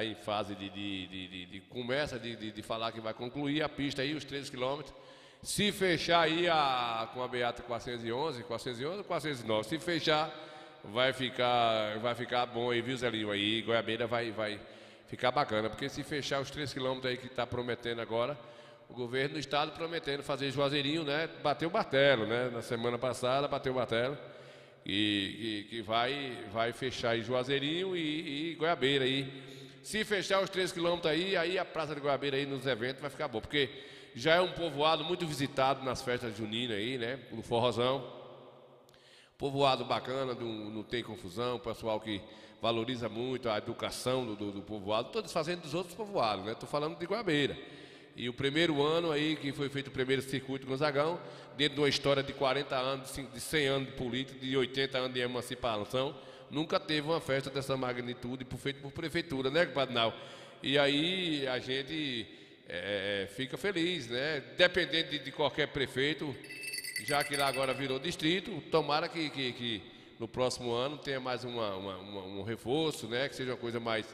em fase de começa de falar que vai concluir a pista aí, os 13 quilômetros. Se fechar aí com a Beata 411 ou 409, se fechar, vai ficar bom aí, viu, Zelinho? Aí, Goiabeira vai ficar bacana, porque se fechar os 3 quilômetros aí que está prometendo agora, o governo do estado prometendo fazer Juazeirinho, né? Bateu o martelo, né? Na semana passada bateu o martelo. Que vai fechar aí Juazeirinho e Goiabeira aí. Se fechar os 3 quilômetros aí a Praça de Goiabeira aí nos eventos vai ficar bom, porque já é um povoado muito visitado nas festas juninas aí, né? No forrozão. Povoado bacana, não tem confusão, o pessoal que valoriza muito a educação do povoado, todos fazendo dos outros povoados, né? Tô falando de Goiabeira. E o primeiro ano aí que foi feito o primeiro circuito Gonzagão, dentro de uma história de 40 anos, de 100 anos de política, de 80 anos de emancipação, nunca teve uma festa dessa magnitude feita por prefeitura, né, compadre Nau? E aí a gente fica feliz, né? Dependendo de qualquer prefeito, já que lá agora virou distrito, tomara que no próximo ano tenha mais um reforço, né? Que seja uma coisa mais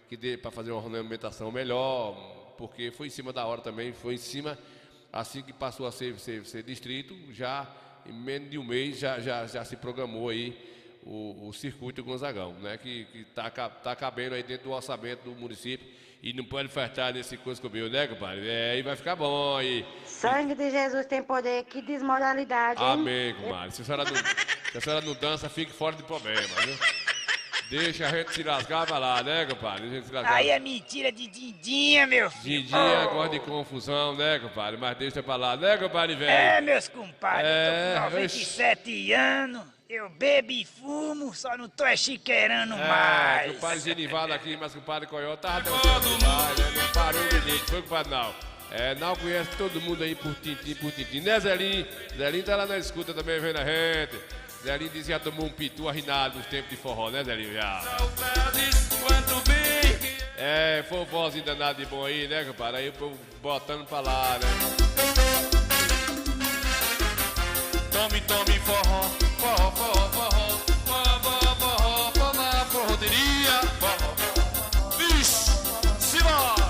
que dê para fazer uma ornamentação melhor, porque foi em cima da hora também, foi em cima, assim que passou a ser distrito, já em menos de um mês já se programou aí o circuito Gonzagão, né? Que tá cabendo aí dentro do orçamento do município e não pode faltar nesse coisa comigo, né, compadre? Aí vai ficar bom aí. Sangue de Jesus tem poder, que desmoralidade, hein? Amém, comadre. Se a senhora não dança, fique fora de problema, viu? Deixa a gente se lascar pra lá, né, compadre? Aí é mentira de Dindinha, meu filho. Dindinha gosta de confusão, né, compadre? Mas deixa pra lá, né, compadre, velho? É, meus compadres, eu tô com 97 anos, eu bebo e fumo, só não tô chiqueirando mais. O compadre Genivaldo aqui, mas o compadre Coió tava dançando demais, né? Não parou um minuto, foi, compadre Nau? Nau conhece todo mundo aí por tintim, né, Zelinho? Zelinho tá lá na escuta também, vendo a gente. Zelinho disse que já tomou um pitu arrinado nos tempos de forró, né, Zelinho? Já. Fofozinho danado de bom aí, né, compadre? Aí o povo botando pra lá, né? Tome forró, forró, forró, forró, forró, forró, forró, na forroderia, forró, vixe, simbora.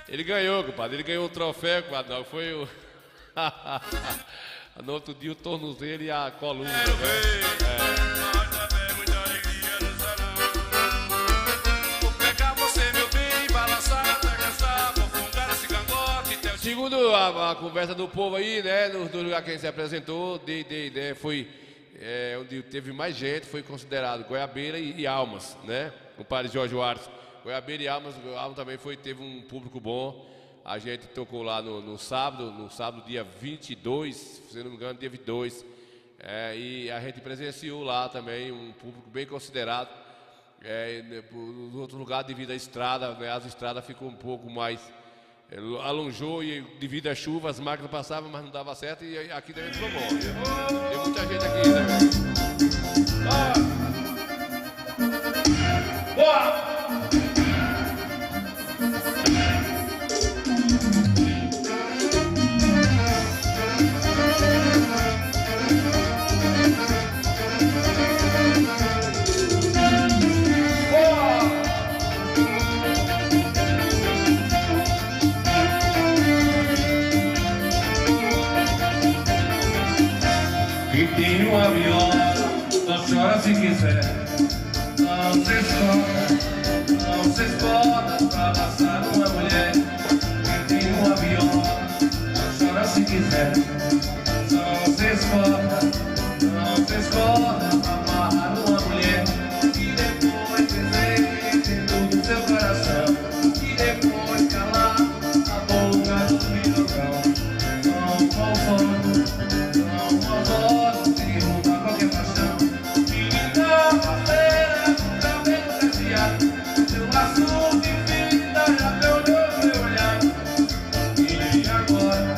Ele ganhou, compadre, ele ganhou o troféu, compadre, não, foi o... No outro dia o tornozelo e a coluna, né? Segundo a conversa do povo aí, né, nos dois lugares que a gente se apresentou, foi onde teve mais gente, foi considerado Goiabeira e Almas, né, o padre Jorge Artes. Goiabeira e Almas também teve um público bom. A gente tocou lá no sábado, dia 22, se não me engano, dia 22, e a gente presenciou lá também um público bem considerado. No outro lugar, devido à estrada, né, as estradas ficou um pouco mais... alonjou e devido à chuva as máquinas passavam, mas não dava certo e aqui também ficou bom. Tem muita gente aqui, né, velho? Boa! E tem uma viola, não chora se quiser. Não se esconda pra passar uma mulher. E tem uma viola, não chora se quiser. Não se esconda pra amarrar uma mulher. E depois dizer dentro do seu coração. E depois calar a boca do violão. Não conforto. Qualquer paixão, menina parceira, com cabelo cacheado, seu laço de vida já perdeu meu olhar. E agora,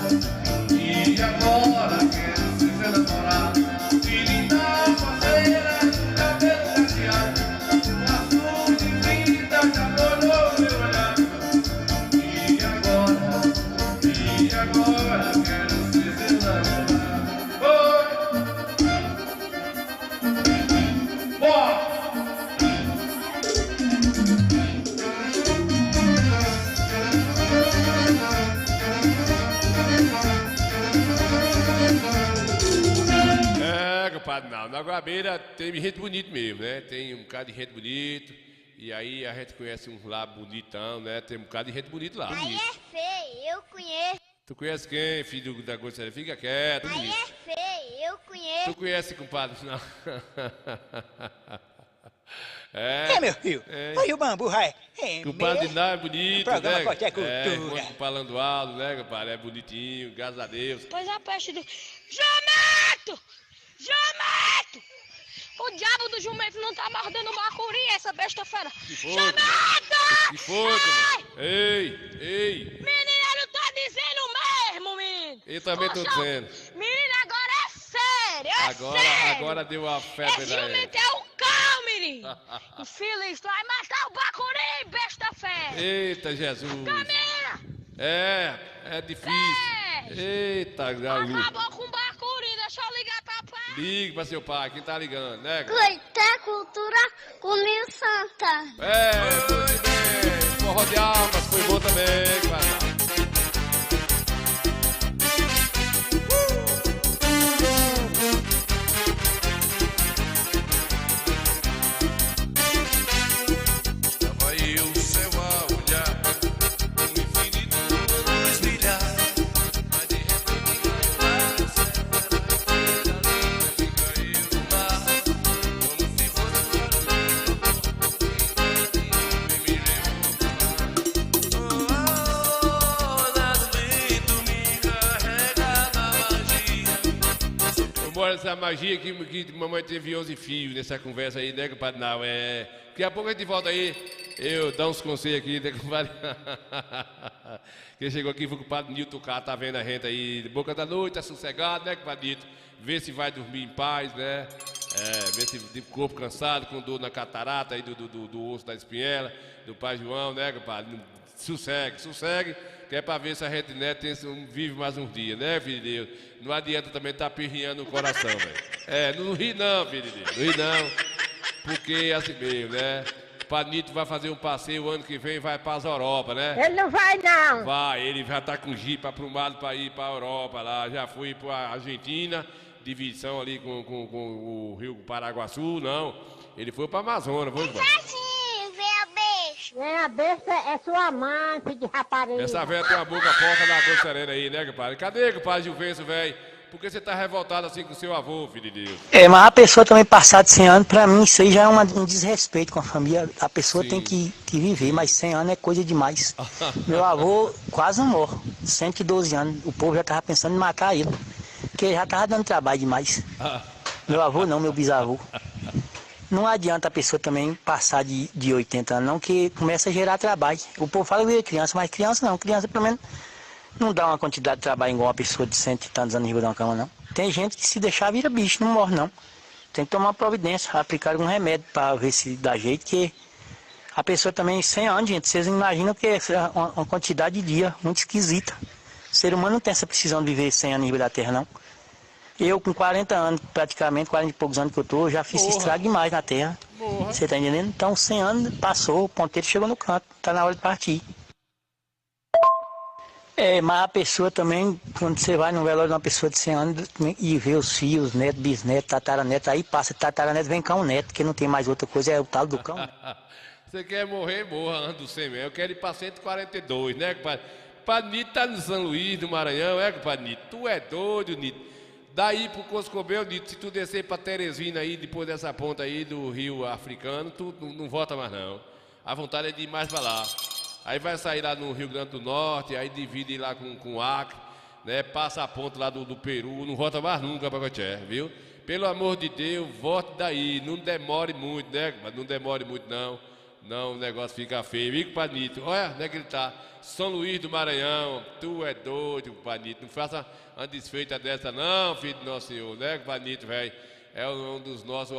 quero ser seu namorado. Menina parceira, com cabelo cacheado, seu laço de vida já perdeu meu olhar. E agora, quero ser seu namorado. Compadre, não. Na Guabeira tem gente bonita mesmo, né? Tem um bocado de gente bonito. E aí a gente conhece uns lá bonitão, né? Tem um bocado de gente bonita lá. Aí é feio, eu conheço. Tu conhece quem, filho da Gostaria? Fica quieto. Aí é feio, eu conheço. Tu conhece, compadre? Não. Meu filho? Olha o bambu, vai. Compadre não é bonito, programa né? Qualquer Cultura. Falando alto, né, compadre? É bonitinho, graças a Deus. Pois a peste do... João Neto! O diabo do jumento não tá mordendo o bacuri, essa besta fera. Que foi? Chamado! Que foi, mano? Ei! Menina, ele tá dizendo mesmo, menino. Eu também tô dizendo. Menina, agora é sério, sério. Agora deu uma febre Esse na jumento é o cão, menino. Infeliz, tu vai matar o bacuri, besta fera. Eita, Jesus. Caminha. É difícil. Eita, galinha. Acabou com o bacuri, deixa eu ligar pra pai. Ligue pra seu pai, quem tá ligando, né? Coité Cultura Comigo Santa. Muito bem. Forró de almas foi bom também, cara. Estava aí o céu a olhar, o infinito luz brilhar, mas de repente lá no céu era a estrela linda que caiu no mar, como se fosse me levou. Nada vento me carrega na magia. Vambora essa magia que mamãe teve 11 fios nessa conversa aí, né, compadre? Não, daqui a pouco a gente volta aí, eu dar uns conselhos aqui, né, compadre? Quem chegou aqui foi o compadre Nilton K, tá vendo a gente aí, de boca da noite, tá sossegado, né, compadre Nilton? Vê se vai dormir em paz, né? Vê se de corpo cansado, com dor na catarata aí do osso da espinhela, do pai João, né, compadre? Sossegue, que é pra ver se a gente, né, vive mais uns dias, né, filho de Deus? Não adianta também estar pirriando o coração, velho. Não ri não, filho de Deus, não ri não, porque é assim mesmo, né? O Panito vai fazer um passeio o ano que vem, vai para as Europa, né? Ele não vai, não. Vai, ele já tá com jipe aprumado para ir para a Europa lá, já foi para Argentina, divisão ali com o Rio Paraguaçu, não. Ele foi para Amazonas, foi, pai? Vem a besta é sua mãe, filho de rapariga. Essa velha tem uma boca porca da boca serena aí, né, compadre? Cadê, compadre Gilvencio, velho? Por que você tá revoltado assim com o seu avô, filho de Deus? Mas a pessoa também passar de 100 anos, pra mim isso aí já é um desrespeito com a família. A pessoa tem que viver, mas 100 anos é coisa demais. Meu avô quase não morre, 112 anos. O povo já tava pensando em matar ele, porque ele já tava dando trabalho demais. Meu avô não, meu bisavô. Não adianta a pessoa também passar de 80 anos, não, que começa a gerar trabalho. O povo fala que é criança, mas criança não. Criança, pelo menos, não dá uma quantidade de trabalho igual uma pessoa de 100 e tantos anos em riba de uma cama, não. Tem gente que se deixar vira bicho, não morre, não. Tem que tomar providência, aplicar algum remédio para ver se dá jeito, que a pessoa também, 100 anos, gente, vocês não imaginam que é uma quantidade de dia muito esquisita. O ser humano não tem essa precisão de viver 100 anos em riba da terra, não. Eu, com 40 anos, praticamente, 40 e poucos anos que eu tô, já fiz estrago demais na terra. Você tá entendendo? Então, 100 anos passou, o ponteiro chegou no canto, tá na hora de partir. Mas a pessoa também, quando você vai no velório de uma pessoa de 100 anos e vê os filhos, netos, bisnetos, tataranetos, aí passa tataraneto, vem cá um neto, que não tem mais outra coisa, é o tal do cão. Você quer morrer, morra antes do 100 mesmo. Eu quero ir pra 142, né, compadre? Compadre Nito tá no São Luís, do Maranhão, compadre Nito? Tu é doido, Nito. Daí pro Coscobel, Nito, se tu descer pra Teresina aí, depois dessa ponta aí do Rio Africano, tu não volta mais não. A vontade é de ir mais pra lá. Aí vai sair lá no Rio Grande do Norte, aí divide lá com o Acre, né? Passa a ponta lá do Peru, não volta mais nunca pra Coché, viu? Pelo amor de Deus, volte daí, não demore muito, né? Não demore muito não. Não, o negócio fica feio. Viu, compadre Nito? Olha, onde é que ele tá? São Luís do Maranhão. Tu é doido, compadre Nito. Não faça uma desfeita dessa não, filho do nosso Senhor, né, compadre Nito, velho? É um dos nossos,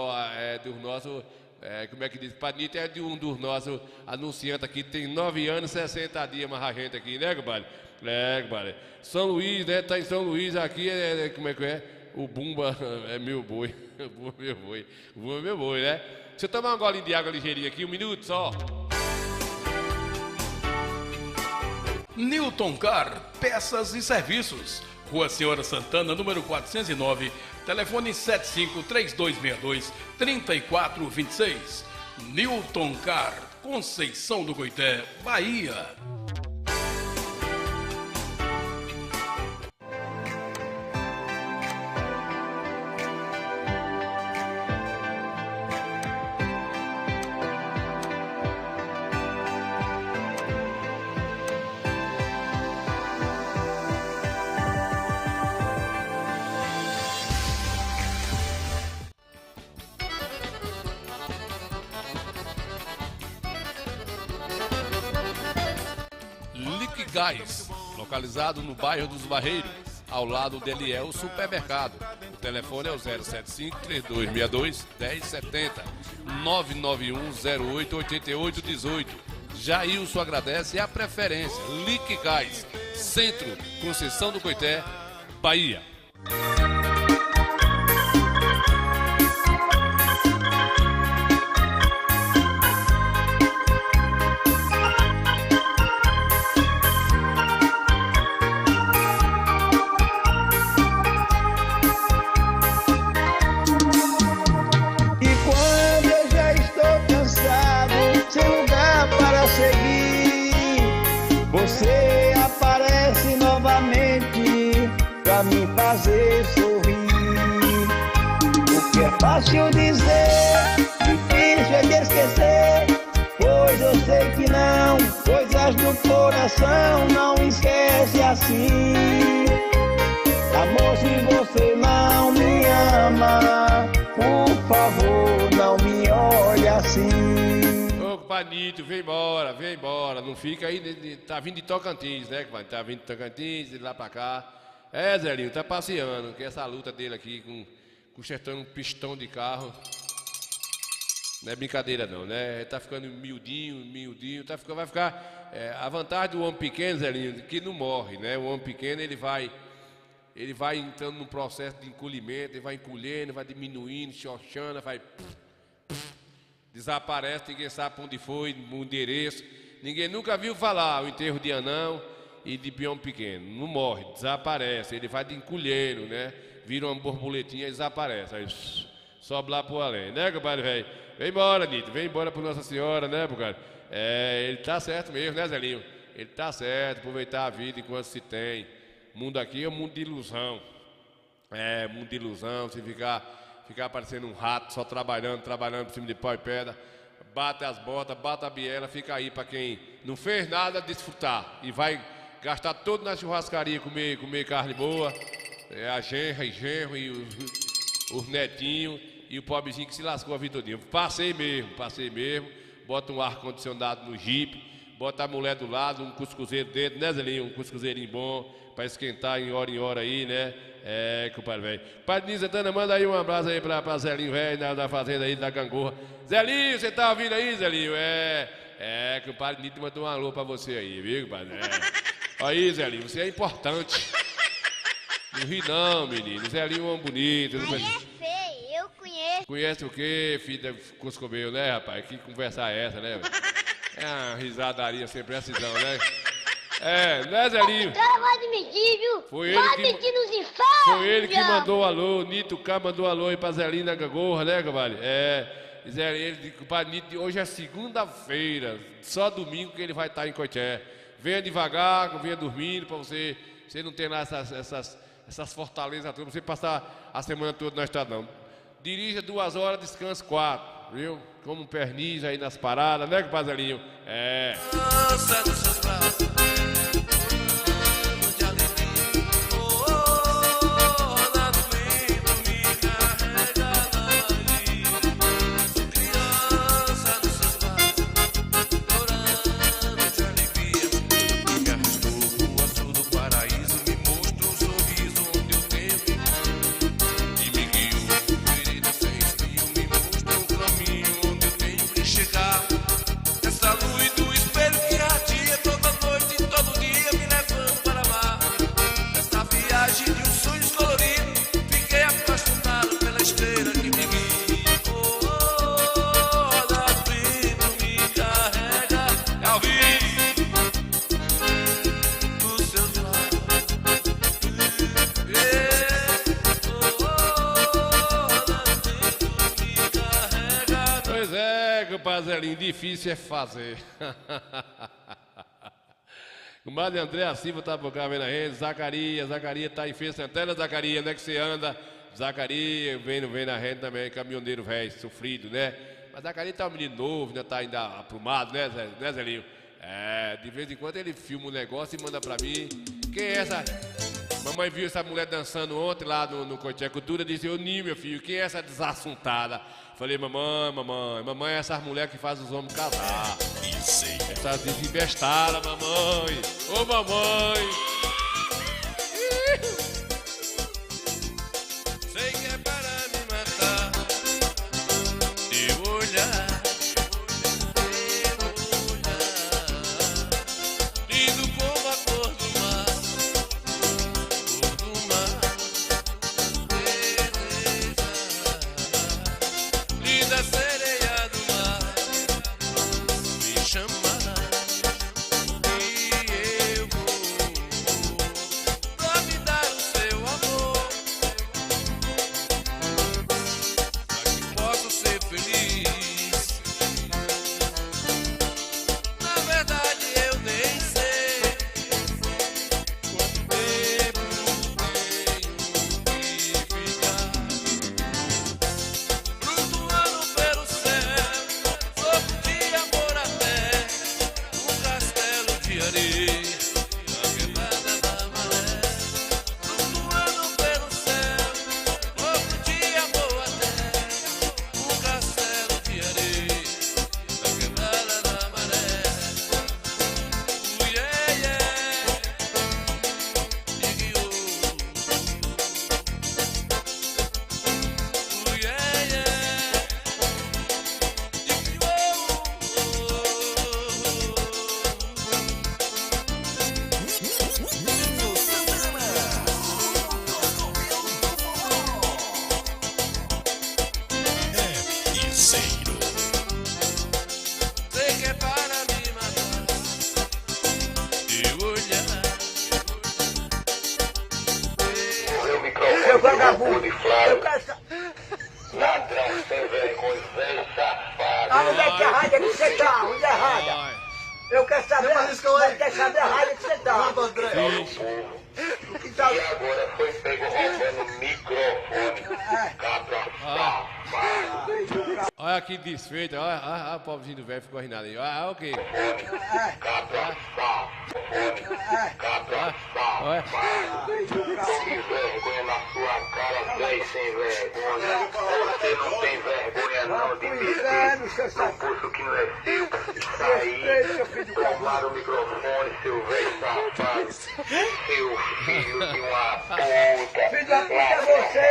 como é que diz? Compadre Nito é de um dos nossos anunciantes aqui. Tem 9 anos, 60 dias mais a gente aqui, né, compadre? Compadre. São Luís, né? Tá em São Luís aqui, como é que é? O Bumba é meu boi. O Bumba é meu boi. O Bumba é meu boi, né? Deixa eu tomar um golinho de água ligeirinha aqui, 1 minuto só. Newton Car, peças e serviços. Rua Senhora Santana, número 409, telefone 75-3262-3426. Newton Car, Conceição do Coité, Bahia. Gás, localizado no bairro dos Barreiros, ao lado do Eliel Supermercado. O telefone é o 075-3262-1070, 991-08-8818. Jailson agradece a preferência. Lique Gás, Centro, Conceição do Coité, Bahia. E quando eu já estou cansado, sem lugar para seguir, você aparece novamente pra me fazer sorrir. O que é fácil dizer, difícil é de esquecer, pois eu sei que não, coisas do coração não esquece assim. Amor, se você não me ama, por favor, não me olhe assim. Ô, Panito, vem embora, não fica aí, tá vindo de Tocantins, né, compadre? Tá vindo de Tocantins, de lá pra cá. É, Zelinho, tá passeando, que essa luta dele aqui, consertando um pistão de carro, não é brincadeira não, né? Ele tá ficando miudinho, vai ficar... a vantagem do homem pequeno, Zelinho, é que não morre, né? O homem pequeno, ele vai entrando num processo de encolhimento, ele vai encolhendo, vai diminuindo, xoxando, vai... desaparece, ninguém sabe para onde foi, o endereço. Ninguém nunca viu falar o enterro de anão e de peão pequeno. Não morre, desaparece, ele vai de encolhendo, né? Vira uma borboletinha e desaparece. Aí sobe lá pro além, né, compadre velho? Vem embora, Nito, vem embora por Nossa Senhora, né, cara? Ele tá certo mesmo, né, Zelinho? Ele tá certo, aproveitar a vida enquanto se tem. O mundo aqui é um mundo de ilusão. Mundo de ilusão, se ficar parecendo um rato, só trabalhando por cima de pau e pedra. Bate as botas, bate a biela, fica aí para quem não fez nada desfrutar. E vai gastar todo na churrascaria, comer carne boa. A genra e genro e os netinhos e o pobrezinho que se lascou a vida todinha. Passei mesmo. Bota um ar-condicionado no jipe, bota a mulher do lado, um cuscuzeiro dentro, né, Zelinho? Um cuscuzeirinho bom, para esquentar em hora aí, né? Compadre velho. Padre Nisa Santana, manda aí um abraço aí pra Zelinho velho, da fazenda aí, da Gangorra. Zelinho, você tá ouvindo aí, Zelinho? Que o Padre Nito mandou um alô pra você aí, viu, compadre? Aí, Zelinho, você é importante. Não ri não, menino. Zelinho é um homem bonito. Aí é feio, eu conheço. Conhece o quê, filho da Cuscobeu, né, rapaz? Que conversa é essa, né? É uma risadaria sem precisão, né? Né, Zelinho? Então vai admitir, viu? Vai admitir nos infernos. Foi ele que mandou o alô. Nito K mandou alô aí pra Zelinho da Gangorra, né, compadre? Ele, compadre Nito, hoje é segunda-feira. Só domingo que ele vai estar em Coité. Venha devagar, venha dormindo pra você não ter lá essas fortalezas todas, pra você passar a semana toda no estadão. Dirija 2 horas, descanse 4, viu? Como um perniz aí nas paradas, né, compadre Zelinho? Dança nos seus braços. Essa luz do espelho que radia toda noite, todo dia me levando para lá. Nessa viagem de um sonho colorido, fiquei apaixonado pela estrela que me guia. Da vida me carrega ao vivo dos seus lábios. Pois é, compadre Zelinho, difícil é fazer. O Madre André Silva tá por cá vendo a gente. Zacarias tá em Feira Santana, Zacarias, né, que você anda. Zacarias vendo a gente também, caminhoneiro velho, sofrido, né? Mas Zacarias tá um menino novo, ainda aprumado, né, Zelinho? De vez em quando ele filma um negócio e manda pra mim. Quem é essa? Mamãe viu essa mulher dançando ontem lá no Coité Cultura, disse, ô Ninho, meu filho, quem é essa desassuntada? Falei, mamãe é essas mulheres que fazem os homens casar. Essas desinvestadas, mamãe. Ô, mamãe. Sei que é para me matar. Teu olhar. Lindo como a cor do mar. Cor do mar. Linda sereia do mar, me chamar e eu vou pra me dar o seu amor, pra que possa ser feliz. Na verdade eu nem sei quanto tempo tenho que ficar. Flutuando pelo céu, louco de amor até um castelo de areia na quebrada da maré. Flutuando pelo céu, louco de amor até um castelo de areia na quebrada da maré. Yeah, yeah. Digue-o. Yeah, yeah. Piseiro. Sei que é para me matar. Teu olhar. Seu microfone, vagabundo, eu quero... Ladrão sem vergonha, velho safado. Onde é que a rádio que você tá? Onde é a rádio? Eu quero saber, eu quero saber a rádio que você tá. E agora foi pego roubando microfone. Cabra safado. Olha que desfeito, olha o pobrezinho do velho ficou arrinado aí. Olha o quê? Cabra safado. Cabra safado. Tome vergonha na sua cara, velho sem vergonha. Você não tem vergonha não de meter no pulso que não é seu. Sair, tomar o microfone, seu velho safado. Seu filho de uma puta. Filho da puta é você,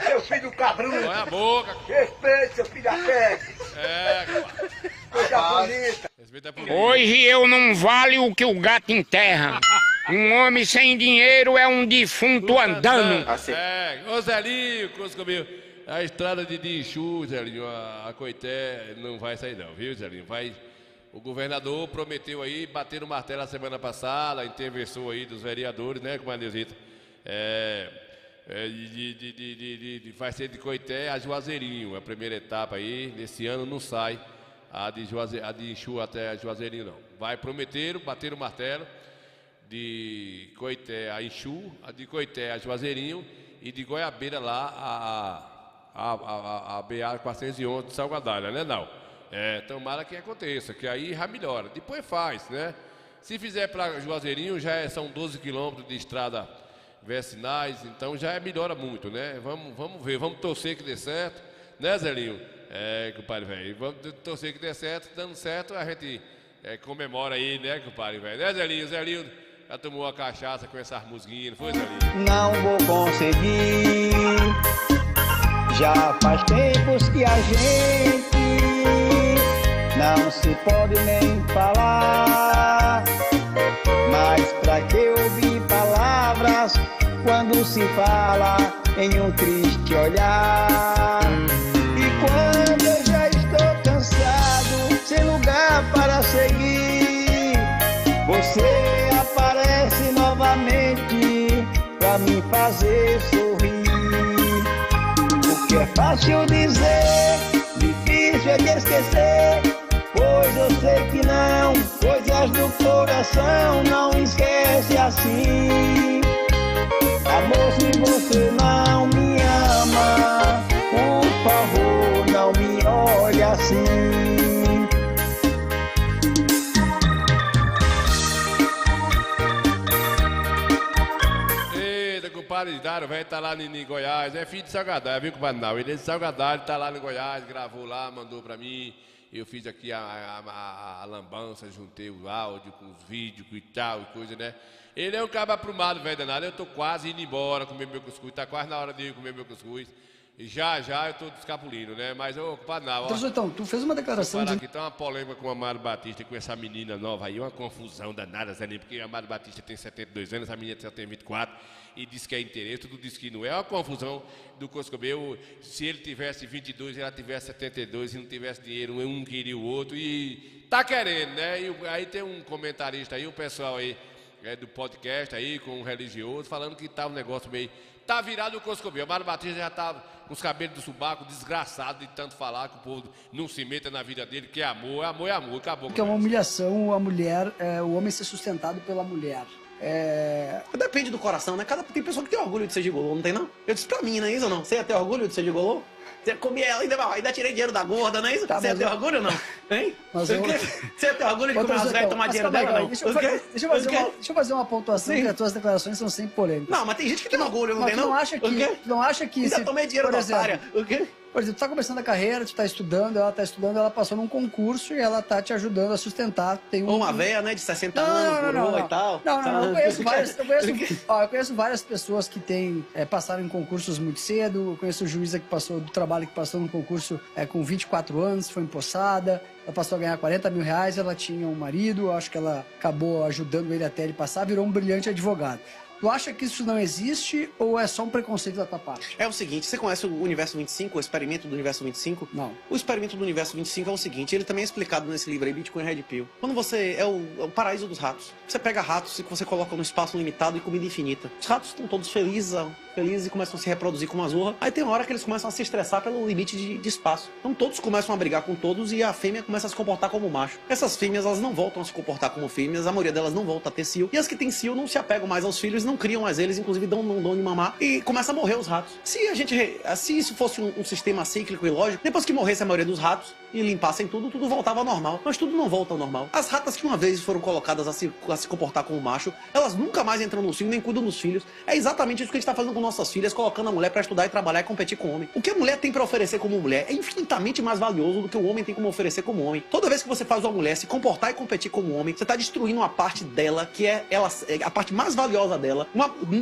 seu filho do cabrão. Olha a boca. Respeite, seu filho da peste. Coisa bonita. Respeita a polícia. Hoje eu não vale o que o gato enterra. Um homem sem dinheiro é um defunto andando. Ô Zelinho, coisa comigo. A estrada de Inchu, Zelinho, a Coité não vai sair não, viu, Zelinho? O governador prometeu aí, bater no martelo a semana passada, a intervenção aí dos vereadores, né, comandante? Vai ser de Coité a Juazeirinho, a primeira etapa aí, nesse ano não sai a de Inchu até Juazeirinho não. Vai prometer, bater o martelo de Coité a Inchu, a de Coité a Juazeirinho e de Goiabeira lá a BA 411 de Salgadalha, né não? Tomara que aconteça, que aí já melhora. Depois faz, né? Se fizer para Juazeirinho, são 12 quilômetros de estrada vicinais, então já melhora muito, né? Vamos ver, vamos torcer que dê certo, né, Zelinho? Compadre velho, vamos torcer que dê certo, dando certo, a gente comemora aí, né, compadre velho? Né, Zelinho? Zelinho já tomou a cachaça com essas musguinhas, não foi, Zelinho? Não vou conseguir. Já faz tempos que a gente não se pode nem falar. Mas pra que ouvir palavras quando se fala em um triste olhar? E quando eu já estou cansado, sem lugar para seguir, você aparece novamente pra me fazer sorrir. O que é fácil dizer, difícil é de esquecer, pois eu sei que não, coisas do coração não esquece assim. Amor, se você não me ama, por favor, não me olhe assim. acreditaram, o velho tá lá em Goiás, é filho de Salgadalho, viu, compadre? Não, ele é de Salgadalho, tá lá em Goiás, gravou lá, mandou pra mim. Eu fiz aqui a lambança, juntei o áudio com os vídeos e tal, e coisa, né? Ele é um cabo aprumado, velho danado. Eu tô quase indo embora comer meu cuscuz, tá quase na hora de eu comer meu cuscuz. E já eu tô descapulindo, né? Mas, ô, compadre, não, ó. Então, tu fez uma declaração Aqui tá uma polêmica com o Amado Batista, com essa menina nova aí, uma confusão danada, Zé, porque o Amado Batista tem 72 anos, essa menina só tem 24, e diz que é interesse, tudo diz que não é. Uma confusão do Coscobel. Se ele tivesse 22 e ela tivesse 72, e não tivesse dinheiro, um queria o outro, e tá querendo, né? E aí tem um comentarista aí, o pessoal aí do podcast aí, com um religioso, falando que tá um negócio meio... Tá virado o Coscobel. O Amado Batista já tá com os cabelos do subaco, desgraçado de tanto falar, que o povo não se meta na vida dele, que é amor, acabou. Porque é uma humilhação a mulher, o homem ser sustentado pela mulher. Depende do coração, né? Tem pessoa que tem orgulho de ser gigolô, não tem não? Eu disse pra mim, não é isso ou não? Você ia ter orgulho de ser gigolô? Você comia ela, ainda tirei dinheiro da gorda, não é isso? Você ia ter orgulho ou não? Hein? Você ia ter orgulho de comer as velhas e tomar dinheiro dela, não? Deixa eu fazer uma pontuação, que as tuas declarações são sempre polêmicas. Não, mas tem gente que tem orgulho, não tem não? Não acha que ainda tomei dinheiro da otária. O quê? Por exemplo, tu tá começando a carreira, tu tá estudando, ela passou num concurso e ela tá te ajudando a sustentar. Tem Ou uma véia, né, de 60 anos, coroa e tal. Não, eu conheço várias pessoas que passaram em concursos muito cedo. Eu conheço juíza que passou do trabalho que passou no concurso com 24 anos, foi empossada. Ela passou a ganhar 40 mil reais, ela tinha um marido, acho que ela acabou ajudando ele até ele passar, virou um brilhante advogado. Tu acha que isso não existe ou é só um preconceito da tua parte? É o seguinte, você conhece o Universo 25, o experimento do Universo 25? Não. O experimento do Universo 25 é o seguinte, ele também é explicado nesse livro aí, Bitcoin Red Pill. Quando você... É o paraíso dos ratos. Você pega ratos e você coloca num espaço limitado e comida infinita. Os ratos estão todos felizes e começam a se reproduzir com uma zorra. Aí tem uma hora que eles começam a se estressar pelo limite de espaço. Então todos começam a brigar com todos e a fêmea começa a se comportar como macho. Essas fêmeas, elas não voltam a se comportar como fêmeas, a maioria delas não volta a ter cio. E as que têm cio não se apegam mais aos filhos, não criam mais eles, inclusive não dão de mamar, e começa a morrer os ratos. Se isso fosse um sistema cíclico e lógico, depois que morresse a maioria dos ratos e limpassem tudo voltava ao normal. Mas tudo não volta ao normal. As ratas que uma vez foram colocadas a se comportar como macho, elas nunca mais entram no cio, nem cuidam dos filhos. É exatamente isso que a gente tá fazendo com nossas filhas, colocando a mulher pra estudar e trabalhar e competir com o homem. O que a mulher tem pra oferecer como mulher é infinitamente mais valioso do que o homem tem como oferecer como homem. Toda vez que você faz uma mulher se comportar e competir como homem, você tá destruindo uma parte dela, que é a parte mais valiosa dela.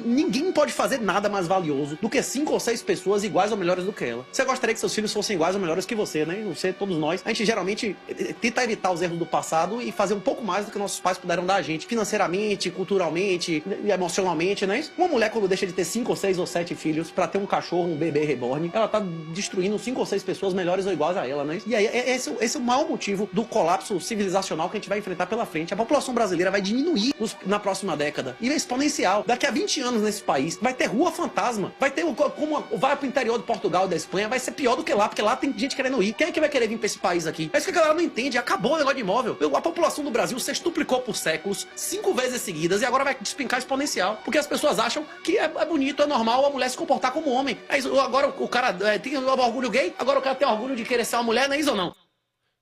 Ninguém pode fazer nada mais valioso do que 5 ou 6 pessoas iguais ou melhores do que ela. Você gostaria que seus filhos fossem iguais ou melhores que você, né? Você, todos nós. A gente geralmente tenta evitar os erros do passado e fazer um pouco mais do que nossos pais puderam dar a gente. Financeiramente, culturalmente, emocionalmente, né? Uma mulher, quando deixa de ter 5 ou 6 ou 7 filhos pra ter um cachorro, um bebê reborn, ela tá destruindo 5 ou 6 pessoas melhores ou iguais a ela, né? E aí, esse é o maior motivo do colapso civilizacional que a gente vai enfrentar pela frente. A população brasileira vai diminuir na próxima década. E é exponencial. Daqui a 20 anos nesse país, vai ter rua fantasma. Vai ter como vai pro interior de Portugal e da Espanha, vai ser pior do que lá, porque lá tem gente querendo ir. Quem é que vai querer vir pra esse país aqui? É isso que a galera não entende. Acabou o negócio de imóvel. A população do Brasil sextuplicou por séculos, 5 vezes seguidas, e agora vai despencar exponencial. Porque as pessoas acham que é bonito, é normal a mulher se comportar como homem. É isso, agora o cara tem orgulho gay, agora o cara tem orgulho de querer ser uma mulher, não é isso ou não?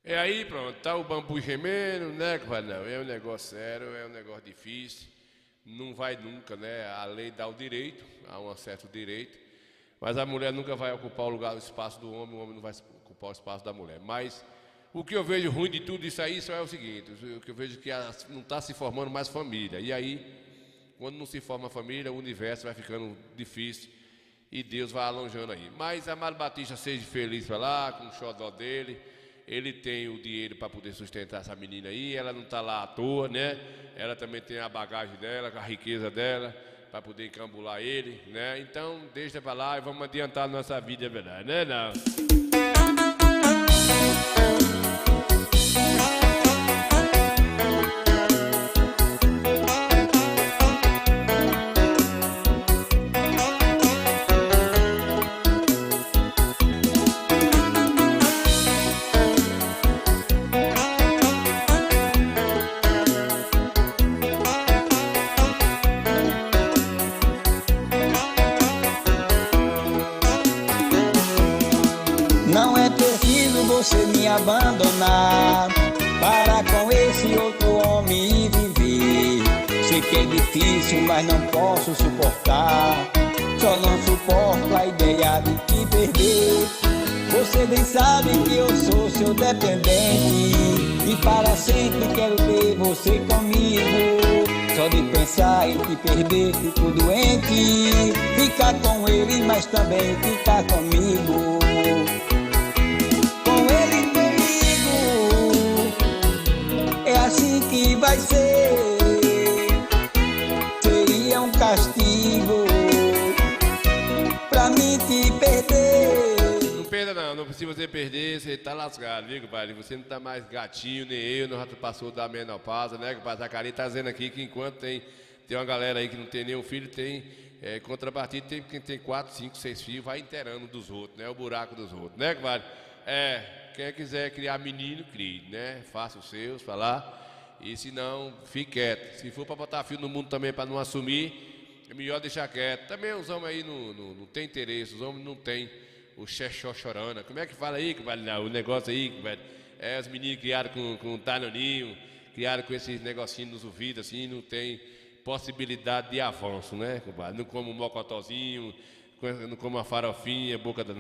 É aí, pronto, tá o bambu gemendo, né, não, é um negócio sério, é um negócio difícil. Não vai nunca, né? A lei dá o direito, há um certo direito, mas a mulher nunca vai ocupar o lugar, o espaço do homem, o homem não vai ocupar o espaço da mulher. Mas o que eu vejo ruim de tudo isso aí só é o seguinte, o que eu vejo que não está se formando mais família. E aí, quando não se forma família, o universo vai ficando difícil e Deus vai alonjando aí. Mas Amado Batista seja feliz para lá, com o xodó dele. Ele tem o dinheiro para poder sustentar essa menina aí, ela não está lá à toa, né? Ela também tem a bagagem dela, a riqueza dela, para poder encambular ele, né? Então, deixa para lá e vamos adiantar a nossa vida, é verdade, né? Não. Você me abandonar para com esse outro homem e viver. Sei que é difícil, mas não posso suportar. só não suporto a ideia de te perder. Você bem sabe que eu sou seu dependente e para sempre quero ter você comigo. Só de pensar em te perder fico doente. Ficar com ele, mas também ficar comigo. Com ele comigo, é assim que vai ser. Seria um castigo pra mim te perder. Não perda não, se você perder, você tá lascado, viu, compadre? Você não tá mais gatinho, nem eu, não já passou da menopausa, né, compadre? Zacarias tá dizendo aqui que enquanto tem uma galera aí que não tem nenhum filho, tem contrapartida, tem quem tem 4, 5, 6 filhos, vai inteirando dos outros, né? O buraco dos outros, né, compadre? Quem quiser criar menino, crie, né? Faça os seus, falar, e se não, fique quieto. Se for pra botar filho no mundo também pra não assumir, é melhor deixar quieto. Também os homens aí não tem interesse, os homens não tem o chorona. Como é que fala aí, o negócio aí, os meninos criados com tanoninho, criados com esses negocinhos nos ouvidos, assim, não tem possibilidade de avanço, né, compadre? Não como um mocotozinho, não como uma farofinha, boca da...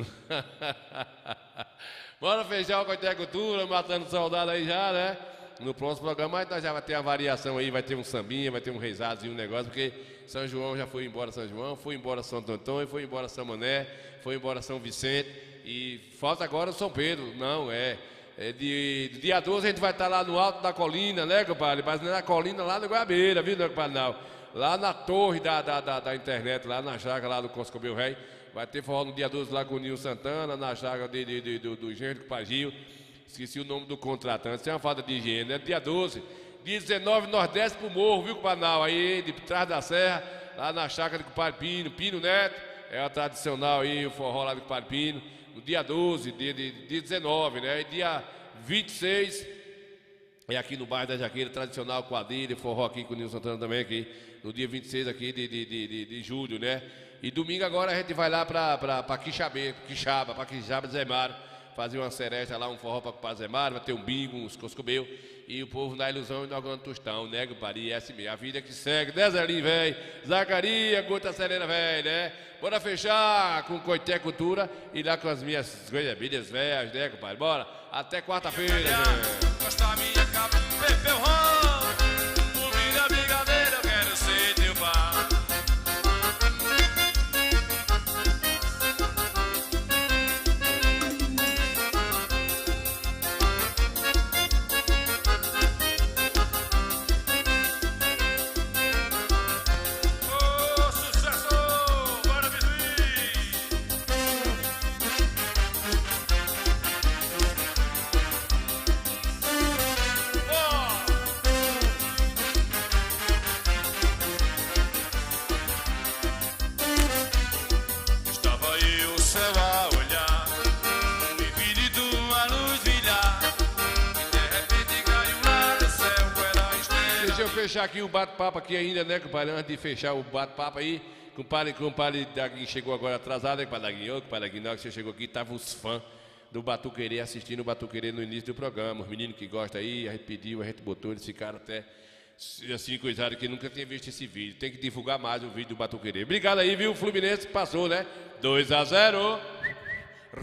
Bora fechar o Coité Cultura, matando saudade aí já, né? No próximo programa, mas nós já vai ter uma variação aí, vai ter um sambinha, vai ter um reisadozinho, um negócio, porque São João já foi embora São João, foi embora Santo Antônio, foi embora São Mané, foi embora São Vicente, e falta agora o São Pedro. Não, de dia 12 a gente vai estar lá no alto da colina, né, compadre? Mas na colina lá no Guabeira, viu, né, compadre? Não. Lá na torre da internet, lá na chácara lá do Coscobel Rei, vai ter forró no dia 12 lá com o Nil Santana, na chácara do Engenho do Pagil. Esqueci o nome do contratante, isso é uma falta de higiene, né? Dia 12, dia 19, nós desce pro morro, viu, Panal? Aí, de trás da serra, lá na chácara do compadre Pino Neto, é a tradicional aí, o forró lá do compadre Pino. No dia 12, dia 19, né? E dia 26, é aqui no bairro da Jaqueira, tradicional quadrilha, forró aqui com o Nil Santana também, aqui, no dia 26 aqui de julho, né? E domingo agora a gente vai lá pra Quixaba, Zé Mário, fazer uma seresta lá, um forró para Zé Mário, vai ter um bingo, uns coscobeu, e o povo na ilusão inaugurando tostão, né, compadre? É assim mesmo, a vida que segue, né, Zelinho, velho? Zacarias, Gota Serena, velho, né? Bora fechar com Coité Cultura e lá com as minhas bebidas velhas, né, compadre? Bora, até quarta-feira, gente. Gosta minha capa, bebeu rão, comida brigadeira, eu quero ser teu bar. Fechar aqui o bate-papo aqui ainda, né, compadre? Antes de fechar o bate-papo aí, compadre Daguinho chegou agora atrasado, né, compadre Daguinho? Compadre Daguinho, na hora que você chegou aqui, estavam os fãs do Batuquerê assistindo o Batuquerê no início do programa. Os meninos que gostam aí, a gente pediu, a gente botou, eles ficaram até assim, coisado, que nunca tinha visto esse vídeo. Tem que divulgar mais o vídeo do Batuquerê. Obrigado aí, viu? O Fluminense passou, né? 2-0.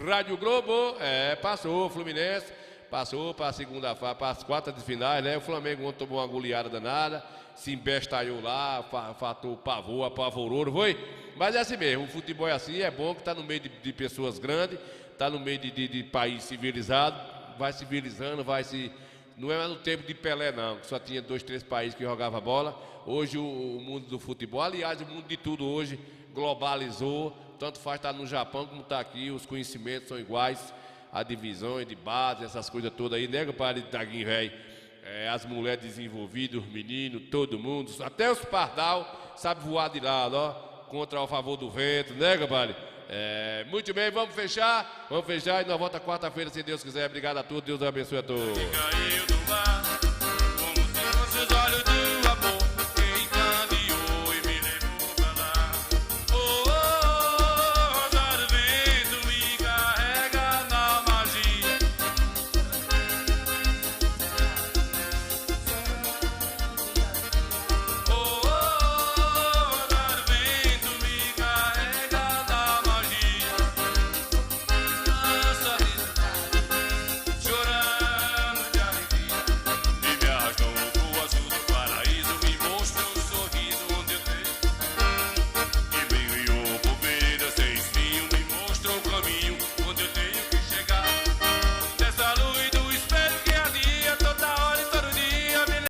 Rádio Globo, passou, o Fluminense. Passou para a segunda fase, para as quartas de finais, né? O Flamengo ontem tomou uma goleada danada, se embestalhou lá, fatou pavor, apavorou, foi? Mas é assim mesmo, o futebol é assim, é bom que está no meio de pessoas grandes, está no meio de país civilizado, vai civilizando, não é mais no tempo de Pelé não, que só tinha 2, 3 países que jogavam bola. Hoje o mundo do futebol, aliás, o mundo de tudo hoje globalizou, tanto faz estar no Japão como está aqui, os conhecimentos são iguais. A divisões de base, essas coisas todas aí, né, compadre Daguinho, velho? As mulheres desenvolvidas, os meninos, todo mundo, até os pardal, sabe voar de lado, ó, contra o favor do vento, né, compadre? Muito bem, vamos fechar e nós voltamos quarta-feira, se Deus quiser. Obrigado a todos, Deus abençoe a todos.